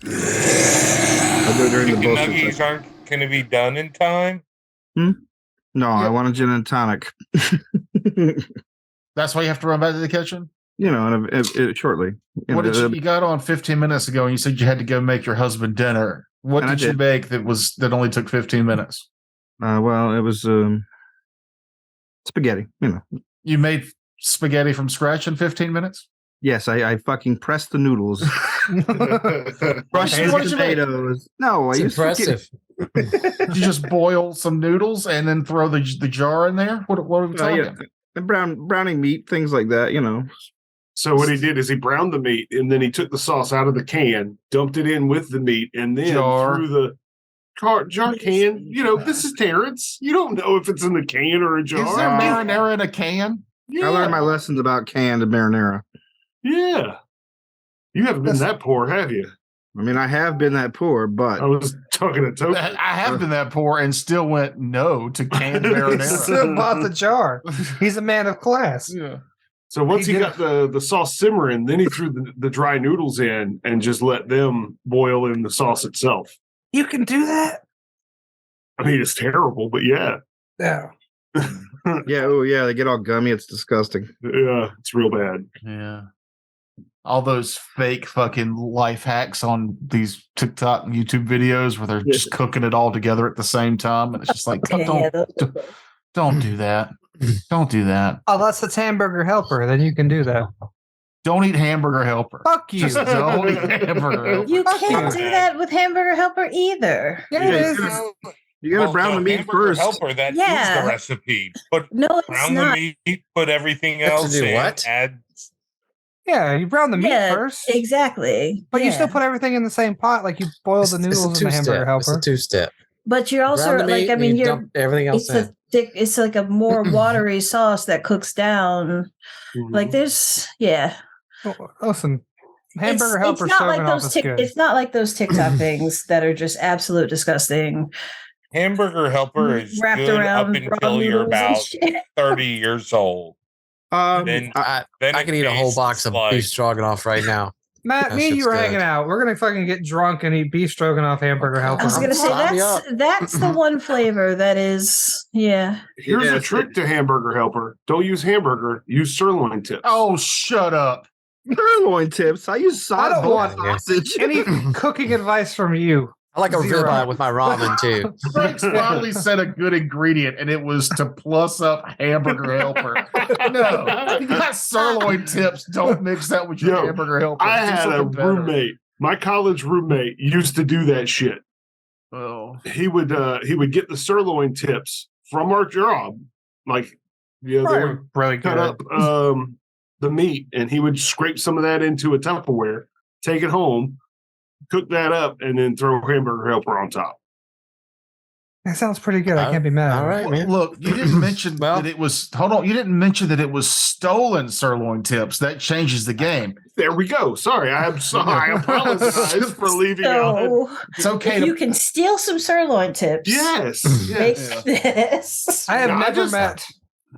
I do it during the Chicken bullshit nuggies session. aren't going to be done in time. Hmm? No, I Yep. want a gin and tonic. That's why you have to run back to the kitchen? Shortly. What did you got on 15 minutes ago and you said you had to go make your husband dinner? What And I did you did. make that only took 15 minutes? Well, it was spaghetti. You made spaghetti from scratch in 15 minutes? Yes, I fucking pressed the noodles. What did you make? Potatoes. No, I It's used impressive. Did you just boil some noodles and then throw the jar in there? What are we talking? Yeah, and browning meat, things like that. So what he did is he browned the meat, and then he took the sauce out of the can, dumped it in with the meat, and then threw the jar can. This is Terrence. You don't know if it's in the can or a jar. Is there marinara in a can? Yeah. I learned my lessons about canned marinara. Yeah. You haven't been that poor, have you? I mean, I have been that poor, but I was talking to Toker. I have been that poor and still went no to canned marinara. Still bought the jar. He's a man of class. Yeah. So once he got the sauce simmering, then he threw the dry noodles in and just let them boil in the sauce itself. You can do that? I mean, it's terrible, but yeah. Yeah. yeah, they get all gummy. It's disgusting. Yeah, it's real bad. Yeah. All those fake fucking life hacks on these TikTok and YouTube videos where they're just cooking it all together at the same time. And it's just like, don't do that. Don't do that. Unless it's hamburger helper, then you can do that. Don't eat hamburger helper. Fuck you. Just don't eat hamburger helper. You can't do that with hamburger helper either. Yeah, it is. You gotta brown the meat first. Helper, that is the recipe. But no, brown the meat, put everything else in. What? Add. Yeah, you brown the meat first. Exactly. But you still put everything in the same pot, like you boil the noodles in the hamburger helper. It's a two-step. But you're also Brown the meat, and you you're dump everything else in. It's like a more watery sauce that cooks down. Like there's Listen, hamburger helper it's not like stroganoff those is good. it's not like those TikTok things that are just absolute disgusting. Hamburger helper is wrapped good around up until you're about 30 years old. Then I can eat a whole box of beef stroganoff right now. Matt, me and you were hanging out. We're gonna fucking get drunk and eat beef stroganoff hamburger helper. I was gonna say that's the one flavor that is Here's a trick to hamburger helper. Don't use hamburger, use sirloin tips. Oh, shut up. Sirloin tips. I use I don't want sausage. any cooking advice from you. I like a ribeye with my ramen too. Frank's finally said a good ingredient, and it was to plus up hamburger helper. No, you got sirloin tips. Don't mix that with your hamburger helper. I had a roommate. My college roommate used to do that shit. Oh, he would get the sirloin tips from our job, like they were really cut good. up the meat, and he would scrape some of that into a Tupperware, take it home, cook that up, and then throw hamburger helper on top. That sounds pretty good. I can't be mad. All right, man. Look, you didn't mention that it was. Hold on, you didn't mention that it was stolen sirloin tips. That changes the game. There we go. Sorry, I apologize for leaving out. It's okay. You can steal some sirloin tips. Yes. Make this. I have never met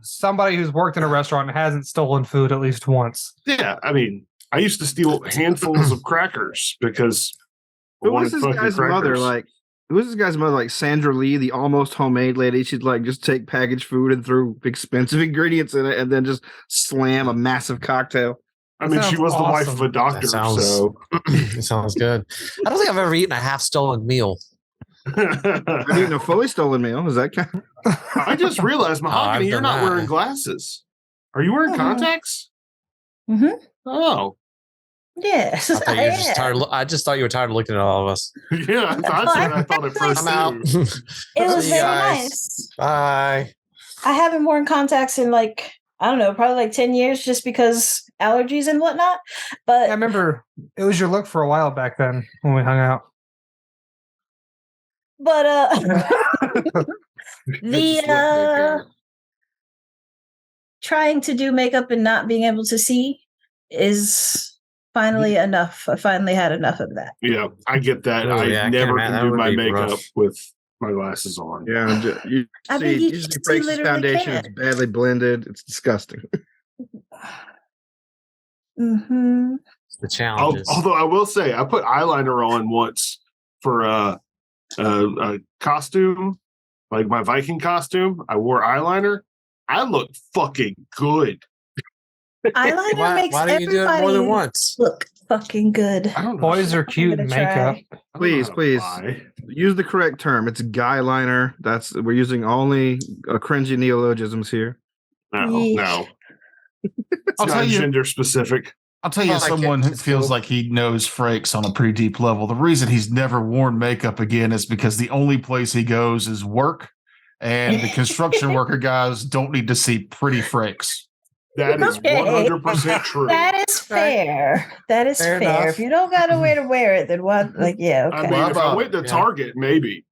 somebody who's worked in a restaurant and hasn't stolen food at least once. Yeah, I mean, I used to steal handfuls of crackers because. Who was this guy's mother? Who was this guy's mother? Like Sandra Lee, the almost homemade lady. She'd just take packaged food and throw expensive ingredients in it, and then just slam a massive cocktail. I mean, she was the wife of a doctor, so it sounds good. I don't think I've ever eaten a half stolen meal. I've eaten a fully stolen meal. Is that kind of... I just realized, Mahogany, you're not wearing glasses. Are you wearing contacts? Mm-hmm. Oh. Yes. I just thought you were tired of looking at all of us. Yeah, I thought at first. I'm out. It was very nice. Bye. I haven't worn contacts in I don't know, probably 10 years just because allergies and whatnot. But I remember it was your look for a while back then when we hung out. But the trying to do makeup and not being able to see is finally enough. I finally had enough of that. Yeah, I get that. I never can do my makeup with my glasses on. Yeah, you see breaks his foundation. It's badly blended. It's disgusting. Mm-hmm. The challenges. Although I will say, I put eyeliner on once for a costume, like my Viking costume. I wore eyeliner. I looked fucking good. Eyeliner makes why do you do it more than once? look fucking good. I don't know. Boys are cute in makeup. Please use the correct term. It's guy liner. We're using only cringy neologisms here. No. It's I'll not tell you, gender specific. I'll tell you, someone who feels like he knows Frakes on a pretty deep level. The reason he's never worn makeup again is because the only place he goes is work, and the construction worker guys don't need to see pretty Frakes. That is 100% true. That is fair. That is fair. enough. If you don't got a way to wear it, then what? Like, yeah, okay. I mean, if I went to Target, maybe.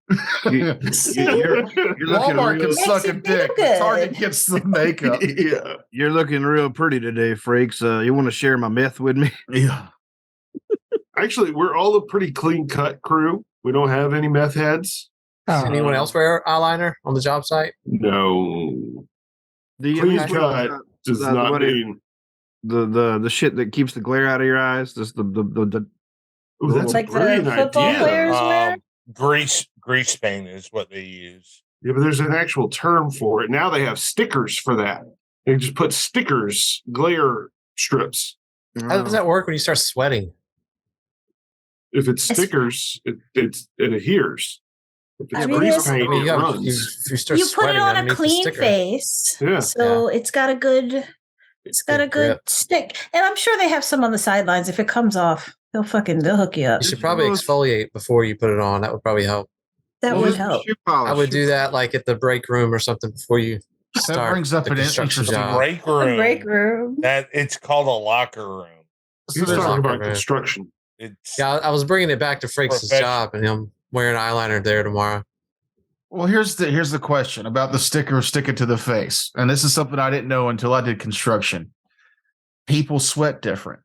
You're looking Walmart can real, suck a dick. But Target gets the makeup. Yeah. you're looking real pretty today, Frakes. You want to share my meth with me? Yeah. Actually, we're all a pretty clean cut crew. We don't have any meth heads. Does anyone else wear eyeliner on the job site? No. The Clean cut does not mean the shit that keeps the glare out of your eyes. Just the Ooh, that's like a brilliant the football idea. players wear. Grease paint is what they use. Yeah, but there's an actual term for it. Now they have stickers for that. They just put stickers, glare strips. How does that work when you start sweating? If it's stickers, it adheres. If it's I mean, grease it's- paint, I mean, it runs. if you start You put it sweating on a underneath the clean sticker. face, Yeah. so it's got a good grip. stick. And I'm sure they have some on the sidelines. If it comes off, they'll hook you up. You should probably exfoliate before you put it on. That would probably help. That would help. I would do that like at the break room or something before you start. That brings up the an construction interesting job. Break room. Break room. That it's called a locker room. He's there's talking locker about room. construction. It's Yeah, I was bringing it back to Frakes' Professional. job, and I'm wearing eyeliner there tomorrow. Well, here's the question about the sticker sticking to the face. And this is something I didn't know until I did construction. People sweat different.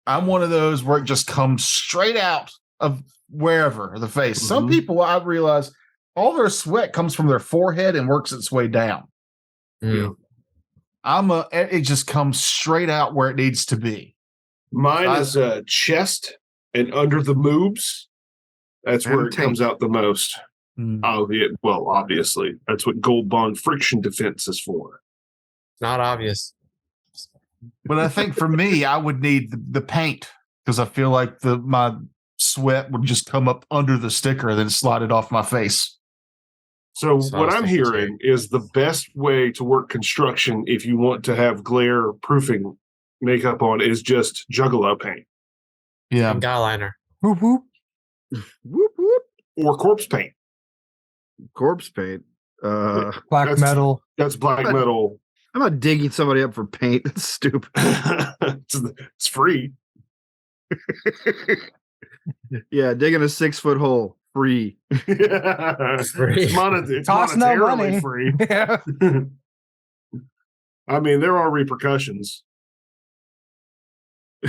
I'm one of those where it just comes straight out of wherever the face. Some people, I realize, all their sweat comes from their forehead and works its way down. Mm. It just comes straight out where it needs to be. Mine is chest and under the moobs. That's where it comes out the most. Oh, yeah, well, obviously, that's what Gold Bond friction defense is for. Not obvious. But I think for me, I would need the paint because I feel like my sweat would just come up under the sticker and then slide it off my face. So So I what was I'm thinking hearing is the best way to work construction if you want to have glare proofing makeup on is just Juggalo paint Yeah. And eyeliner. Whoop, whoop. Whoop whoop. or corpse paint. Corpse paint. Black That's- metal. That's black But- metal. I'm not digging somebody up for paint. That's stupid. It's free. Yeah, digging a 6-foot hole. Free. It's Costs no monetarily money. free. Yeah. I mean, there are repercussions.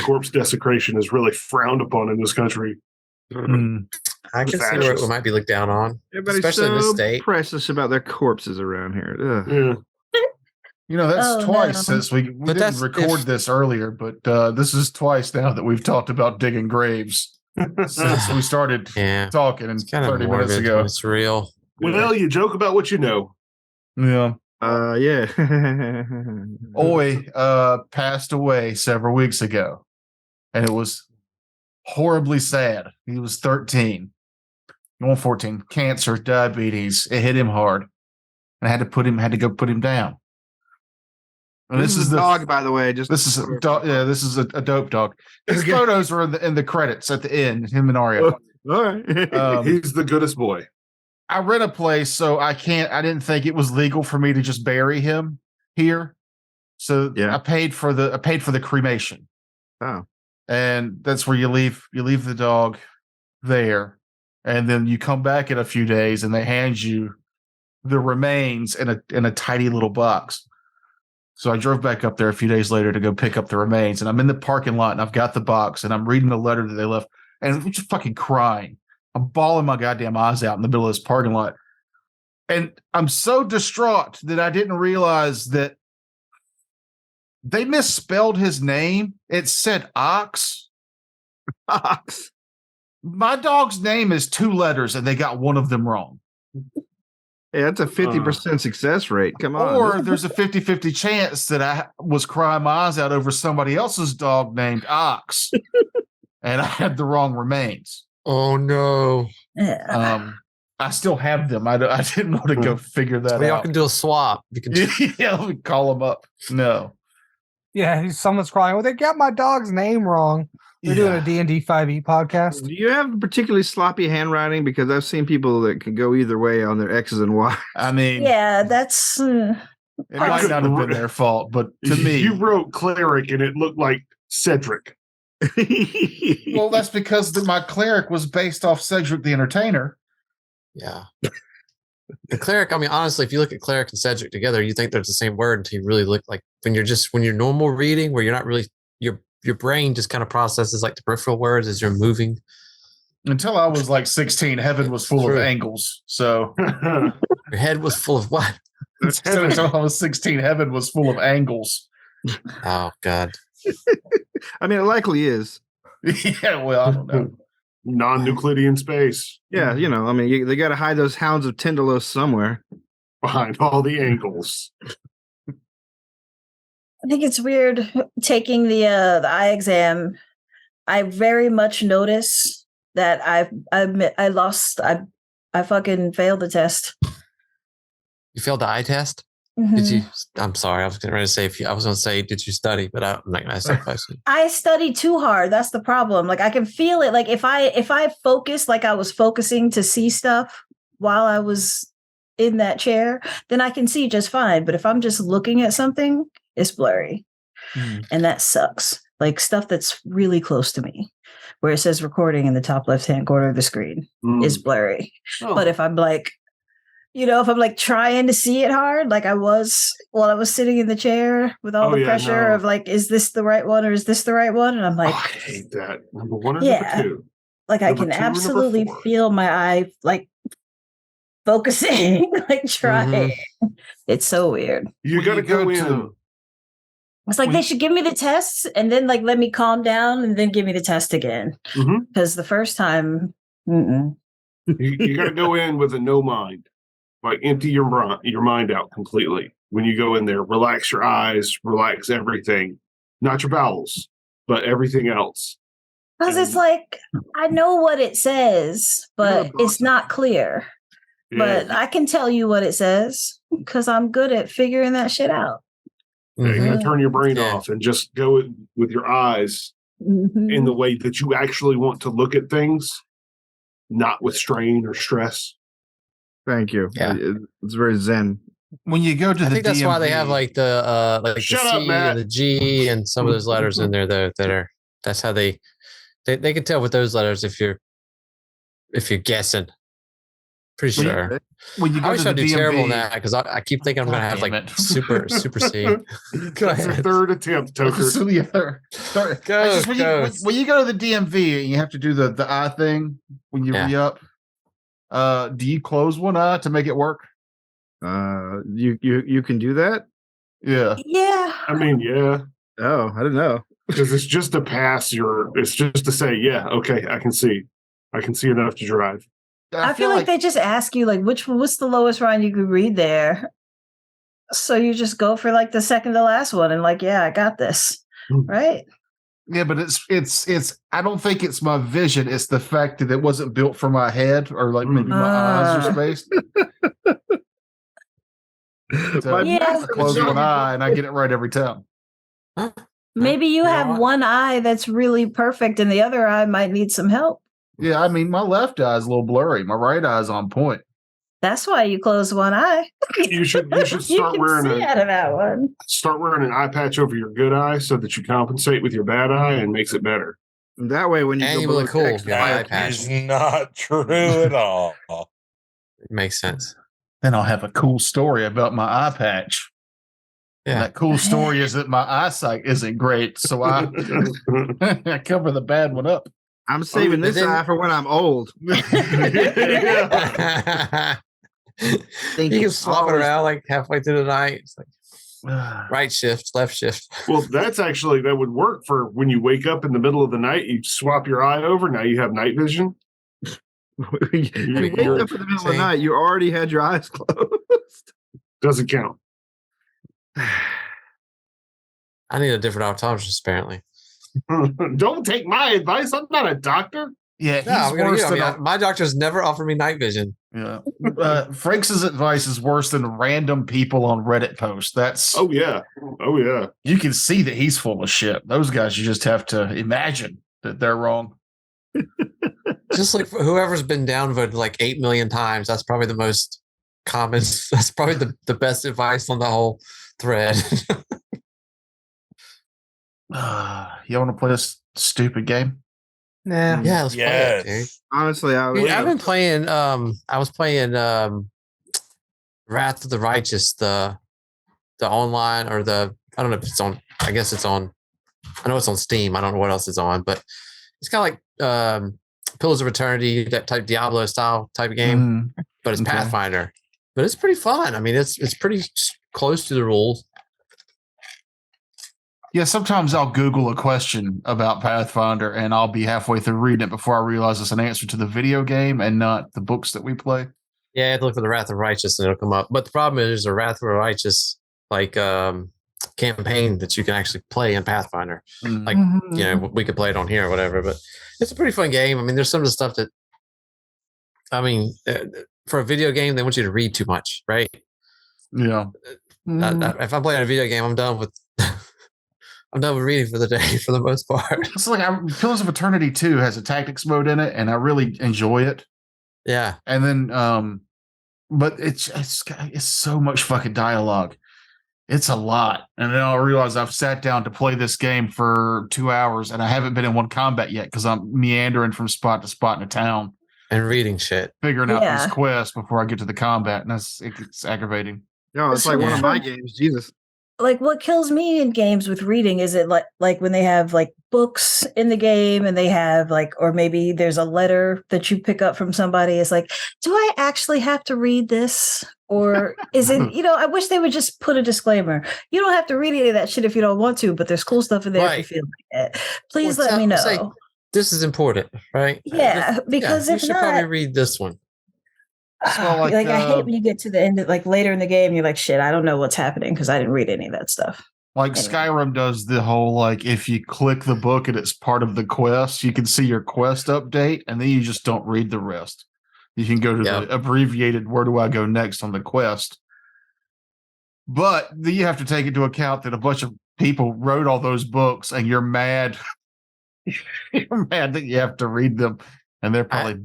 Corpse desecration is really frowned upon in this country. Mm. I can see where Fascist. it might be looked down on, Everybody's especially in this so state. precious about their corpses around here. Ugh. Yeah. You know, that's Oh, twice no. since we But didn't that's record if- this earlier, but this is twice now that we've talked about digging graves since we started Yeah, talking it's kind of 30 minutes morbid ago. when it's real. Well, you joke about what you know. Yeah. Yeah. Oy passed away several weeks ago, and it was horribly sad. He was 13, going 14, cancer, diabetes. It hit him hard. And I had to go put him down. And This is the dog, by the way. Just This is a dog. Yeah, this is a dope dog. His Okay. photos are in the credits at the end. Him and Aria. all right. He's the goodest boy. I rent a place, so I didn't think it was legal for me to just bury him here. So Yeah. I paid for the cremation. Oh. And that's where you leave the dog there. And then you come back in a few days and they hand you the remains in a tiny little box. So I drove back up there a few days later to go pick up the remains, and I'm in the parking lot and I've got the box and I'm reading the letter that they left and I'm just fucking crying. I'm bawling my goddamn eyes out in the middle of this parking lot. And I'm so distraught that I didn't realize that they misspelled his name. It said Ox Ox. My dog's name is 2 letters, and they got one of them wrong. Yeah, that's a 50% success rate. Come on. Or there's a 50-50 chance that I was crying my eyes out over somebody else's dog named Ox, and I had the wrong remains. Oh no! I still have them. I didn't know to go figure that Y'all out. can do a swap. You can Yeah, let me call them up. No. Yeah, someone's crying. Well, they got my dog's name wrong. They're doing a D&D 5e podcast. Do you have particularly sloppy handwriting? Because I've seen people that can go either way on their X's and Y's. I mean, yeah, that's. it might not have been their fault, but to me, you wrote cleric and it looked like Cedric. Well, that's because my cleric was based off Cedric the Entertainer. Yeah. The cleric, I mean, honestly, if you look at cleric and Cedric together, you think they're the same word until you really look like when you're normal reading, where you're not really your brain just kind of processes like the peripheral words as you're moving. Until I was like 16, heaven was full of angles. So your head was full of what? Until I was 16, heaven was full of angles. Oh God. I mean, it likely is. Yeah, well, I don't know. Non-Euclidean space. Yeah, I mean, they got to hide those hounds of Tyndalos somewhere. Behind all the angles. I think it's weird taking the eye exam. I very much notice that I fucking failed the test. You failed the eye test? Mm-hmm. Did you? I'm sorry. I was getting ready to say I was going to say, did you study? But I'm not going to ask that question. I studied too hard. That's the problem. Like I can feel it. Like if I focus like I was focusing to see stuff while I was in that chair, then I can see just fine. But if I'm just looking at something, it's blurry. And that sucks. Like stuff that's really close to me, where it says recording in the top left-hand corner of the screen is blurry. Oh. But if I'm like, if I'm like trying to see it hard, like I was while I was sitting in the chair with all the pressure of like, is this the right one or is this the right one? And I'm like, I hate that. Number 1 or number 2? Like I can absolutely feel my eye like focusing, like trying. It's so weird. You got to go in. It's like they should give me the tests and then like let me calm down and then give me the test again. Because the first time, you got to go in with a no mind. Like empty your mind out completely. When you go in there, relax your eyes, relax everything. Not your bowels, but everything else. Because it's like, I know what it says, but it's not clear. Yeah. But I can tell you what it says because I'm good at figuring that shit out. Yeah, you gotta turn your brain off and just go with your eyes in the way that you actually want to look at things, not with strain or stress. Thank you. Yeah. It's very zen. When you go to I the think that's why they have like the like Shut the C up, and the G and some of those letters in there that are that's how they can tell with those letters if you're guessing. Pretty sure. When you go I wish to I'd the do DMV, terrible in that because I keep thinking I'm going to have like super C. That's your third attempt, Toker. When you go to the DMV and you have to do the eye thing when you re-up, do you close one eye to make it work? You can do that? Yeah. Yeah. I mean, yeah. Oh, I didn't know. Because it's just to pass it's just to say, yeah, okay, I can see enough to drive. I feel like they just ask you like what's the lowest round you could read there. So you just go for like the second to last one and like, yeah, I got this. Right? Yeah, but it's I don't think it's my vision, it's the fact that it wasn't built for my head or like maybe my eyes are spaced. So I close one eye and I get it right every time. Maybe you have one eye that's really perfect and the other eye might need some help. Yeah, I mean, my left eye is a little blurry. My right eye is on point. That's why you close one eye. You should start wearing out of that one. Start wearing an eye patch over your good eye so that you compensate with your bad eye and makes it better. And that way, when you go really cool, that is not true at all. It makes sense. Then I'll have a cool story about my eye patch. Yeah. And that cool story is that my eyesight isn't great, so I cover the bad one up. I'm saving this eye for when I'm old. You can swap it around like halfway through the night. It's like, Right shift, left shift. Well, that would work for when you wake up in the middle of the night. You swap your eye over. Now you have night vision. You wake up in the middle of the night. You already had your eyes closed. Doesn't count. I need a different optometrist, apparently. Don't take my advice. I'm not a doctor. Yeah, he's worse than my doctor's never offered me night vision. Yeah, Frank's advice is worse than random people on Reddit posts. That's oh yeah. You can see that he's full of shit. Those guys, you just have to imagine that they're wrong. Just like whoever's been downvoted like 8 million times, that's probably the most common. That's probably the best advice on the whole thread. You want to play this stupid game? Nah. Yeah, let's play it, dude. Honestly, I've been playing. I was playing Wrath of the Righteous, the online or the I don't know if it's on. I guess it's on. I know it's on Steam. I don't know what else it's on, but it's kind of like Pillars of Eternity, that type Diablo style type of game, but it's Pathfinder. But it's pretty fun. I mean, it's pretty close to the rules. Yeah, sometimes I'll Google a question about Pathfinder and I'll be halfway through reading it before I realize it's an answer to the video game and not the books that we play. Yeah, you have to look for the Wrath of Righteous and it'll come up. But the problem is the Wrath of Righteous like campaign that you can actually play in Pathfinder. Like, you know, we could play it on here or whatever, but it's a pretty fun game. I mean, there's some of the stuff that, I mean, for a video game, they want you to read too much, right? Yeah. If I'm playing a video game, I'm done with reading for the day for the most part. It's like Pillars of Eternity 2 has a tactics mode in it, and I really enjoy it. Yeah. And then, but it's so much fucking dialogue. It's a lot. And then I'll realize I've sat down to play this game for 2 hours, and I haven't been in one combat yet because I'm meandering from spot to spot in a town. And reading shit. Figuring out these quests before I get to the combat, and it's aggravating. No, it's like one of my games. Jesus. Like what kills me in games with reading is it like when they have like books in the game and they have like, or maybe there's a letter that you pick up from somebody. It's like, do I actually have to read this? Or is it, you know, I wish they would just put a disclaimer. You don't have to read any of that shit if you don't want to, but there's cool stuff in there if you feel like it. Please let me know. Say, this is important, right? Yeah, because if you should not, probably read this one. So like I hate when you get to the end, like later in the game, you're like, shit, I don't know what's happening because I didn't read any of that stuff. Like Skyrim does the whole, like, if you click the book and it's part of the quest, you can see your quest update, and then you just don't read the rest. You can go to the abbreviated, where do I go next on the quest? But then you have to take into account that a bunch of people wrote all those books, and you're mad. You're mad that you have to read them, and they're probably,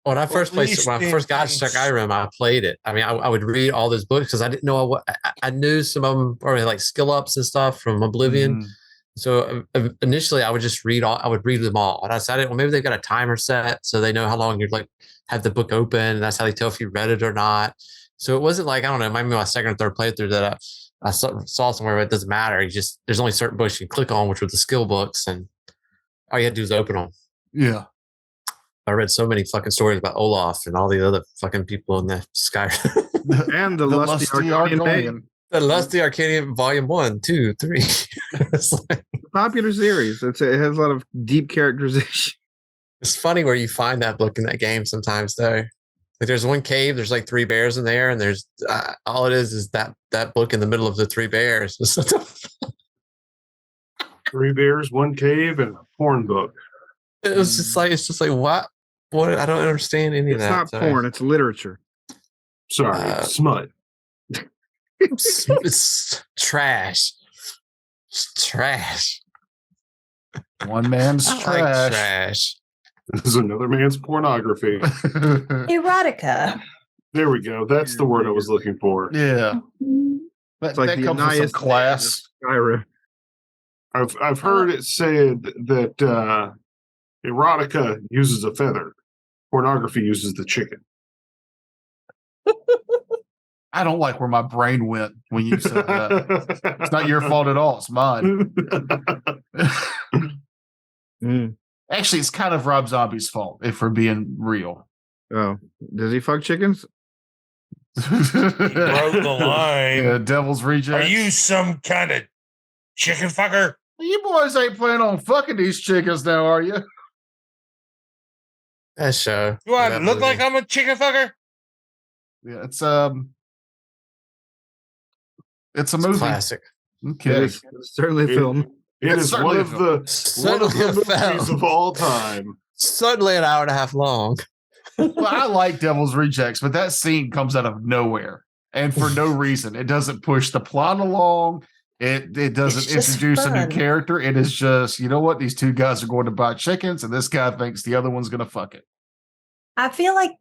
When I first got Skyrim, I played it. I mean, I would read all those books because I didn't know I knew some of them, or like skill ups and stuff from Oblivion. So initially, I would just read them all, and I decided, well, maybe they've got a timer set so they know how long you'd like have the book open, and that's how they tell if you read it or not. So it wasn't like, I don't know, maybe my second or third playthrough that I saw somewhere, but it doesn't matter. There's only certain books you can click on, which were the skill books, and all you had to do is open them. Yeah. I read so many fucking stories about Olaf and all the other fucking people in the Skyrim. And the Lusty Arcadian. The Lusty Arcadian Volume 1, 2, 3. It's like, popular series. It has a lot of deep characterization. It's funny where you find that book in that game sometimes, though. Like there's one cave, there's like 3 bears in there, and there's all it is that book in the middle of the 3 bears. 3 bears, 1 cave, and a porn book. It's just like what? I don't understand any of that. It's not porn, it's literature. Sorry, smut. It's trash. It's trash. One man's trash. Like trash. This is another man's pornography. Erotica. There we go. That's the word I was looking for. Yeah. It's like that comes with some class. I've heard it said that erotica uses a feather. Pornography uses the chicken. I don't like where my brain went when you said that. It's not your fault at all. It's mine. Actually, it's kind of Rob Zombie's fault, if we're being real. Oh, does he fuck chickens? wrote the line. Yeah, Devil's Rejects. Are you some kind of chicken fucker? You boys ain't planning on fucking these chickens now, are you? That show. Do I that look movie. like I'm a chicken fucker? Yeah, it's a movie. Classic. Okay. It's certainly a film. It is one of the Certainly a movies film. of all time. Certainly an hour and a half long. Well, I like Devil's Rejects, but that scene comes out of nowhere and for no reason. It doesn't push the plot along. It doesn't introduce a new character. It is just, you know what? These two guys are going to buy chickens, and this guy thinks the other one's going to fuck it. I feel like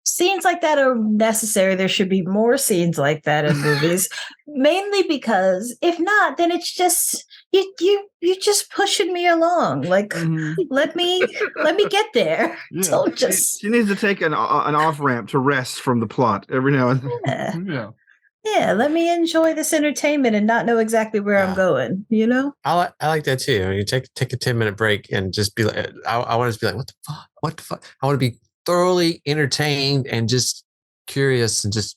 scenes like that are necessary. There should be more scenes like that in movies, mainly because if not, then it's just you just pushing me along. Like let me get there. Yeah. Don't just. She needs to take an off ramp to rest from the plot every now and then. Yeah. Yeah, let me enjoy this entertainment and not know exactly where I'm going. You know, I like that too. You take a 10-minute break and just be like, I want to be like, what the fuck? What the fuck? I want to be thoroughly entertained and just curious and just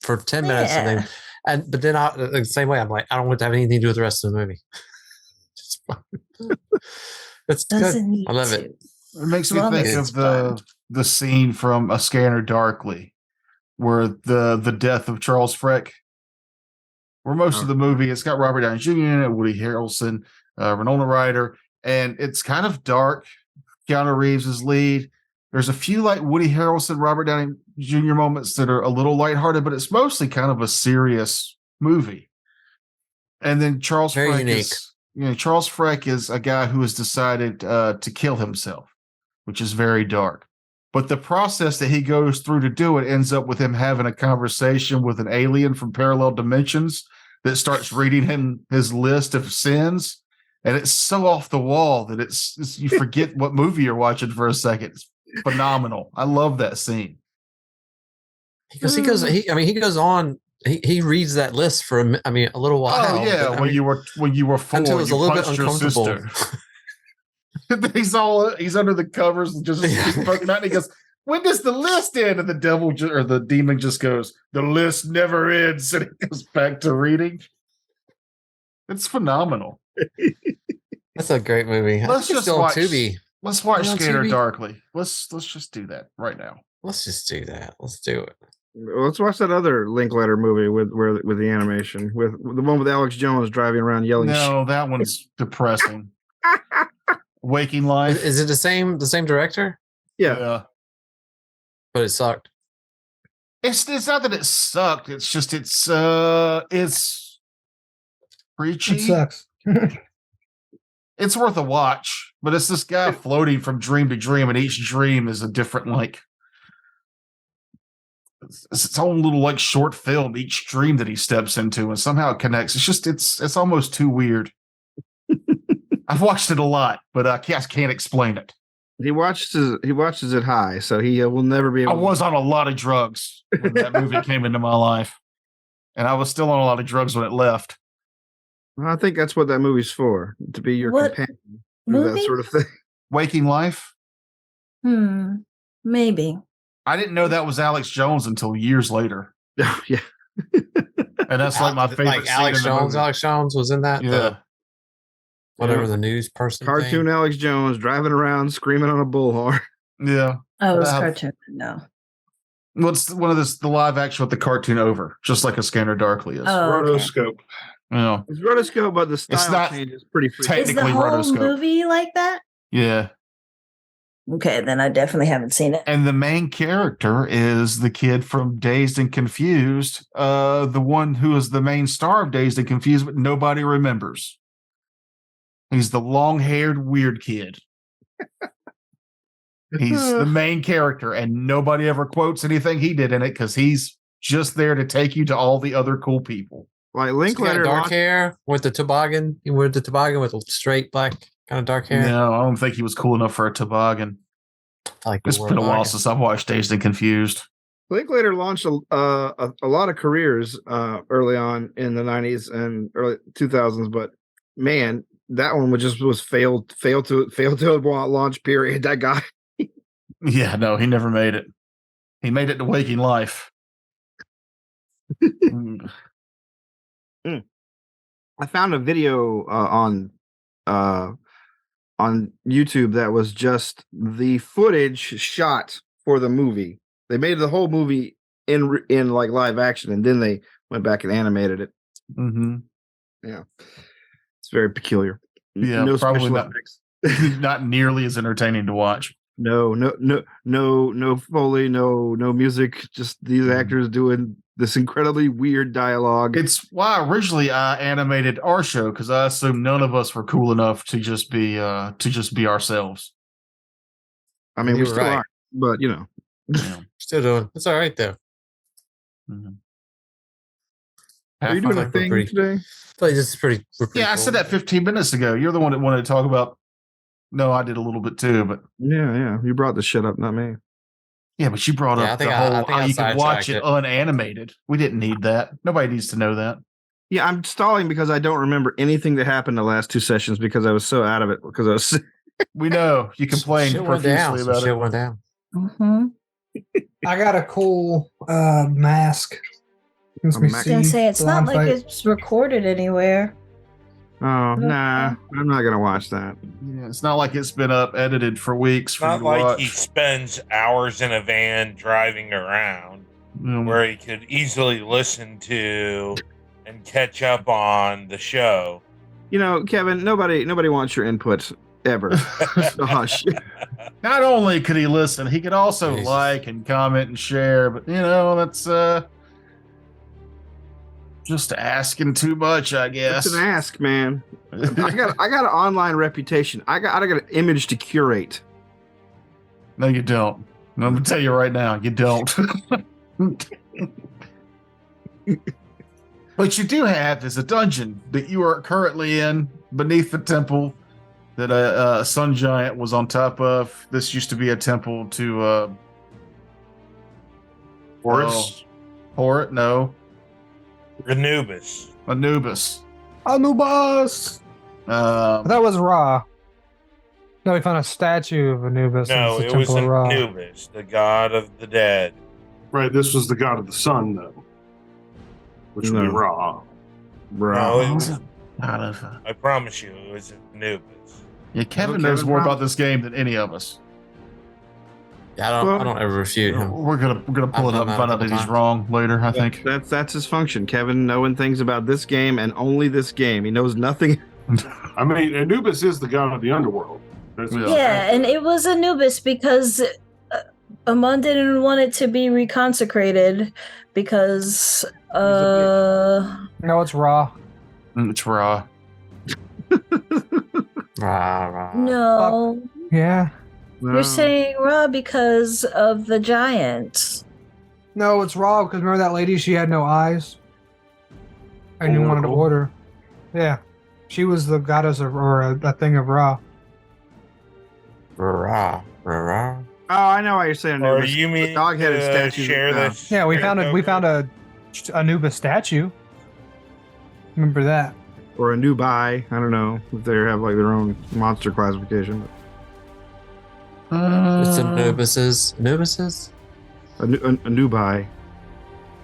for 10 minutes but then the same way I'm like, I don't want to have anything to do with the rest of the movie. That's good. I love it. It makes me think of the scene from A Scanner Darkly, where the death of Charles Freck, where most of the movie, it's got Robert Downey Jr. in it, Woody Harrelson, Winona Ryder, and it's kind of dark. Keanu Reeves is lead. There's a few like Woody Harrelson, Robert Downey Jr. moments that are a little lighthearted, but it's mostly kind of a serious movie. And then Charles Freck is a guy who has decided to kill himself, which is very dark. But the process that he goes through to do it ends up with him having a conversation with an alien from parallel dimensions that starts reading him his list of sins. And it's so off the wall that it's you forget what movie you're watching for a second. It's phenomenal. I love that scene. Because he goes on. He reads that list for a little while. Oh yeah, when you were 4, until it was a little bit your uncomfortable. sister. he's under the covers, just poking out, and he goes, "When does the list end?" And the devil or the demon just goes, "The list never ends," and he goes back to reading. It's phenomenal. That's a great movie. Let's just watch Tubi. Let's watch Scanner Darkly. Let's just do that right now. Let's just do that. Let's do it. Let's watch that other Linklater movie with the animation, with the one with Alex Jones driving around yelling. No, that one's depressing. Waking Life. Is it the same director? Yeah. But it sucked. It's not that it sucked. It's just it's preachy. It sucks. It's worth a watch, but it's this guy floating from dream to dream, and each dream is a different it's its own little short film, each dream that he steps into, and somehow it connects. It's just it's almost too weird. I've watched it a lot, but I can't explain it. He watches it high, so he will never be able. I was on a lot of drugs when that movie came into my life, and I was still on a lot of drugs when it left. I think that's what that movie's for, to be your companion through that sort of thing. Waking Life? Maybe. I didn't know that was Alex Jones until years later. Yeah. And that's my favorite like scene Alex in the Jones. movie. Alex Jones was in that? Yeah. Whatever the news person Cartoon thing. Alex Jones driving around screaming on a bullhorn. Yeah. Oh, it was cartoon. No. What's one of the live action with the cartoon over, just like A Scanner Darkly is. Rotoscope. Yeah. It's rotoscope, but the style change is pretty freaky. Is the technically whole rotoscope. movie like that? Yeah. Okay, then I definitely haven't seen it. And the main character is the kid from Dazed and Confused, the one who is the main star of Dazed and Confused, but nobody remembers. He's the long-haired weird kid. He's the main character, and nobody ever quotes anything he did in it because he's just there to take you to all the other cool people. Like Linklater, dark hair with the toboggan. He wore the toboggan with a straight black kind of dark hair. No, I don't think he was cool enough for a toboggan. It's been a while since I've watched Dazed and Confused. Linklater launched a lot of careers early on in the 90s and early 2000s, but man, that one was failed to launch. Period. That guy. Yeah, no, he never made it. He made it to Waking Life. I found a video on YouTube that was just the footage shot for the movie. They made the whole movie in like live action, and then they went back and animated it. Mm-hmm. Yeah, it's very peculiar. Yeah, no probably special not. effects. Not nearly as entertaining to watch. No Foley, no music. Just these actors doing this incredibly weird dialogue. It's why originally I animated our show, because I assumed none of us were cool enough to just be ourselves. I mean, we still right. are, but Still doing. It's all right though. Mm-hmm. Are you doing a thing today? But this is pretty. Yeah, I said that 15 minutes ago. You're the one that wanted to talk about. No, I did a little bit too, but yeah, you brought the shit up, not me. Yeah, but you brought up the whole how you can watch it unanimated. We didn't need that. Nobody needs to know that. Yeah, I'm stalling because I don't remember anything that happened the last 2 sessions because I was so out of it because I was. We know you complained profusely about it. Shit went down. Mm-hmm. I got a cool mask. I was gonna say it's not like it's recorded anywhere. Oh, nah, I'm not gonna watch that. Yeah, it's not like it's been edited for weeks. For not like he spends hours in a van driving around, where he could easily listen to and catch up on the show. Kevin, nobody wants your input ever. So hush. Not only could he listen, he could also like and comment and share. But that's just asking too much, I guess. That's an ask, man. I got an online reputation. I got an image to curate. No, you don't. I'm gonna tell you right now, you don't. What you do have is a dungeon that you are currently in beneath the temple that a sun giant was on top of. This used to be a temple to Horus? No. Anubis. Anubis. That was Ra. No, we found a statue of Anubis. No, it was Anubis, the god of the dead. Right, this was the god of the sun, though. Which would be Ra. No, it was, I promise you, it was Anubis. Yeah, Kevin knows more about this game than any of us. Yeah, I don't ever refute him. We're gonna pull it up and find out that he's wrong later. I think that's his function. Kevin knowing things about this game and only this game. He knows nothing. I mean, Anubis is the god of the underworld. Yeah, and it was Anubis because Amon didn't want it to be reconsecrated because no, it's Ra. It's Ra. Ra. No. Yeah. You're saying Ra because of the giant. No, it's Ra because remember that lady? She had no eyes. And you wanted to order. Yeah. She was the goddess or a thing of Ra. Ra. Oh, I know why you're saying Or Anubis. you mean dog-headed statue? Share this? Yeah, we found a Anubis statue. Remember that? Or a Nubai. I don't know if they have like their own monster classification. It's Anubises. Anubises? A Nubai.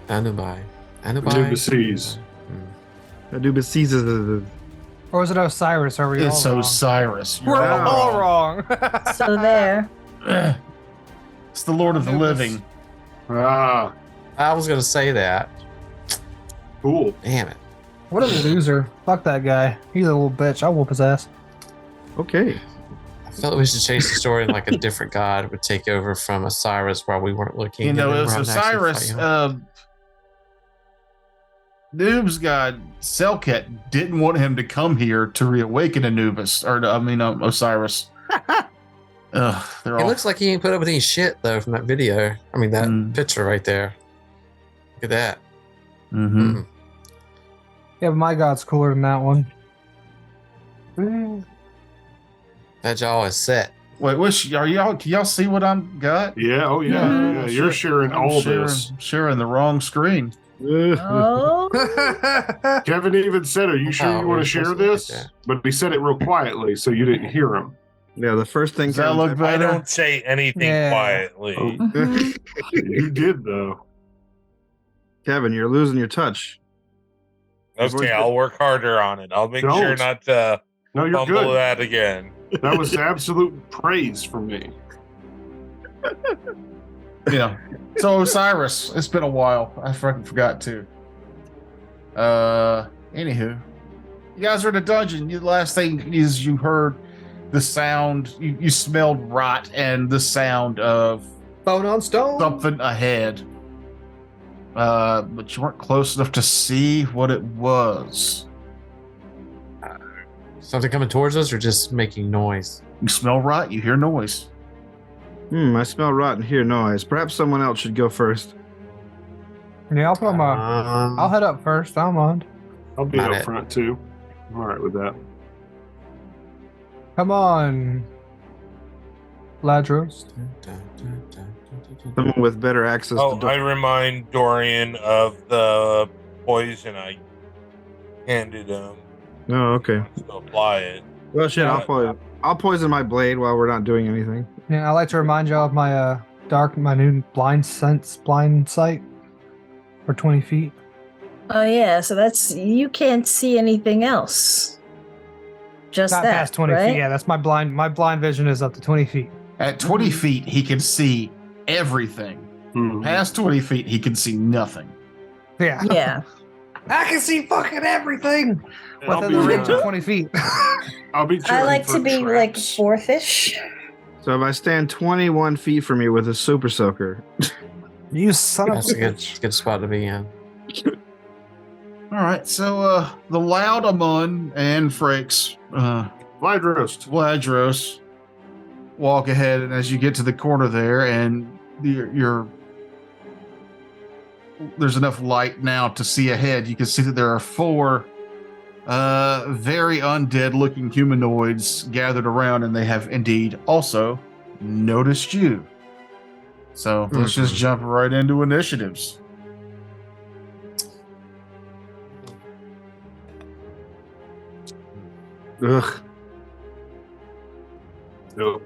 Anubai. Anubises. Anubises. Or is it Osiris? Are we It's all wrong? Osiris. We're all wrong. So there. It's the Lord of the Living. Ah, I was going to say that. cool. Damn it. What a loser. Fuck that guy. He's a little bitch. I'll whoop his ass. Okay. I felt like we should change the story and like a different god would take over from Osiris while we weren't looking. It was Osiris. Noob's god Selket didn't want him to come here to reawaken Anubis, Osiris. It looks like he ain't put up with any shit though from that video. I mean that picture right there. Look at that. Mm-hmm. Yeah, but my god's cooler than that one. That jaw is set. Wait, can y'all see what I'm got? Yeah, oh yeah. Yeah, you're sharing this. Sharing the wrong screen. Oh. Kevin even said, "Are you sure you want to share this?" But he said it real quietly, so you didn't hear him. Yeah, the first thing Does that look better? I don't say anything quietly. You did though. Kevin, you're losing your touch. Okay, I'll work harder on it. I'll make sure not to fumble that again. That was absolute praise from me. Yeah. So Osiris, it's been a while. I fucking forgot to. Anywho, you guys are in a dungeon. The last thing is you heard the sound. You smelled rot and the sound of bone on stone. Something ahead. But you weren't close enough to see what it was. Something coming towards us or just making noise? You smell rot, you hear noise. I smell rot and hear noise. Perhaps someone else should go first. Yeah, I'll put I'll head up first. I don't mind. I'll be up front too. I'm all right with that. Come on, Ladros. Someone with better access to I remind Dorian of the poison I handed him. Oh, okay. To apply it. Well, shit, I'll poison my blade while we're not doing anything. Yeah, I like to remind you of my my new blind sight for 20 feet. Oh yeah, so that's you can't see anything else. Just not that, past 20 right? feet. Yeah, that's my blind. My blind vision is up to 20 feet. At 20 feet, he can see everything. Past 20 feet, he can see nothing. Yeah. Yeah. I can see fucking everything within the range of 20 feet. I'll be. I like to be like fourth-ish. So if I stand 21 feet from you with a super soaker, you son of a good spot to be in. All right, so the loud Amun and Frakes, Vladros, walk ahead, and as you get to the corner there, and there's enough light now to see ahead. You can see that there are 4 very undead-looking humanoids gathered around, and they have indeed also noticed you. So let's just jump right into initiatives. Ugh. Nope.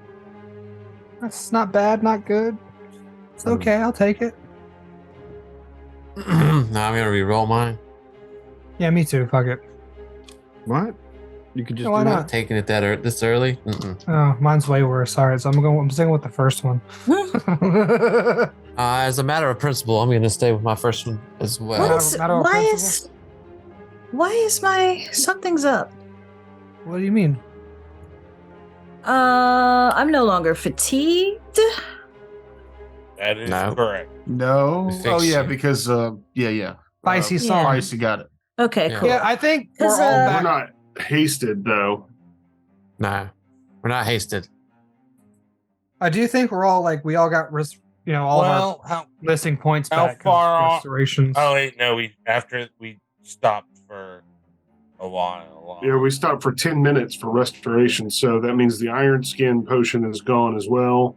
That's not bad, not good. It's okay, I'll take it. Now I'm gonna re-roll mine. Yeah, me too. Fuck it. What? You could just why do not? Taking it this early? Oh, mine's way worse. Sorry, so I'm sticking with the first one. As a matter of principle, I'm gonna stay with my first one as well. Why is my something's up? What do you mean? I'm no longer fatigued. That is correct. No. Oh yeah, because Spicy song. Spicy got it. Okay, cool. Yeah, I think we're all back. We're not hasted though. No, we're not hasted. I do think we're all we all got all of our listing points back. How far off? Restorations. Oh wait, no. We stopped for a while. Yeah, we stopped for 10 minutes for restoration, so that means the iron skin potion is gone as well.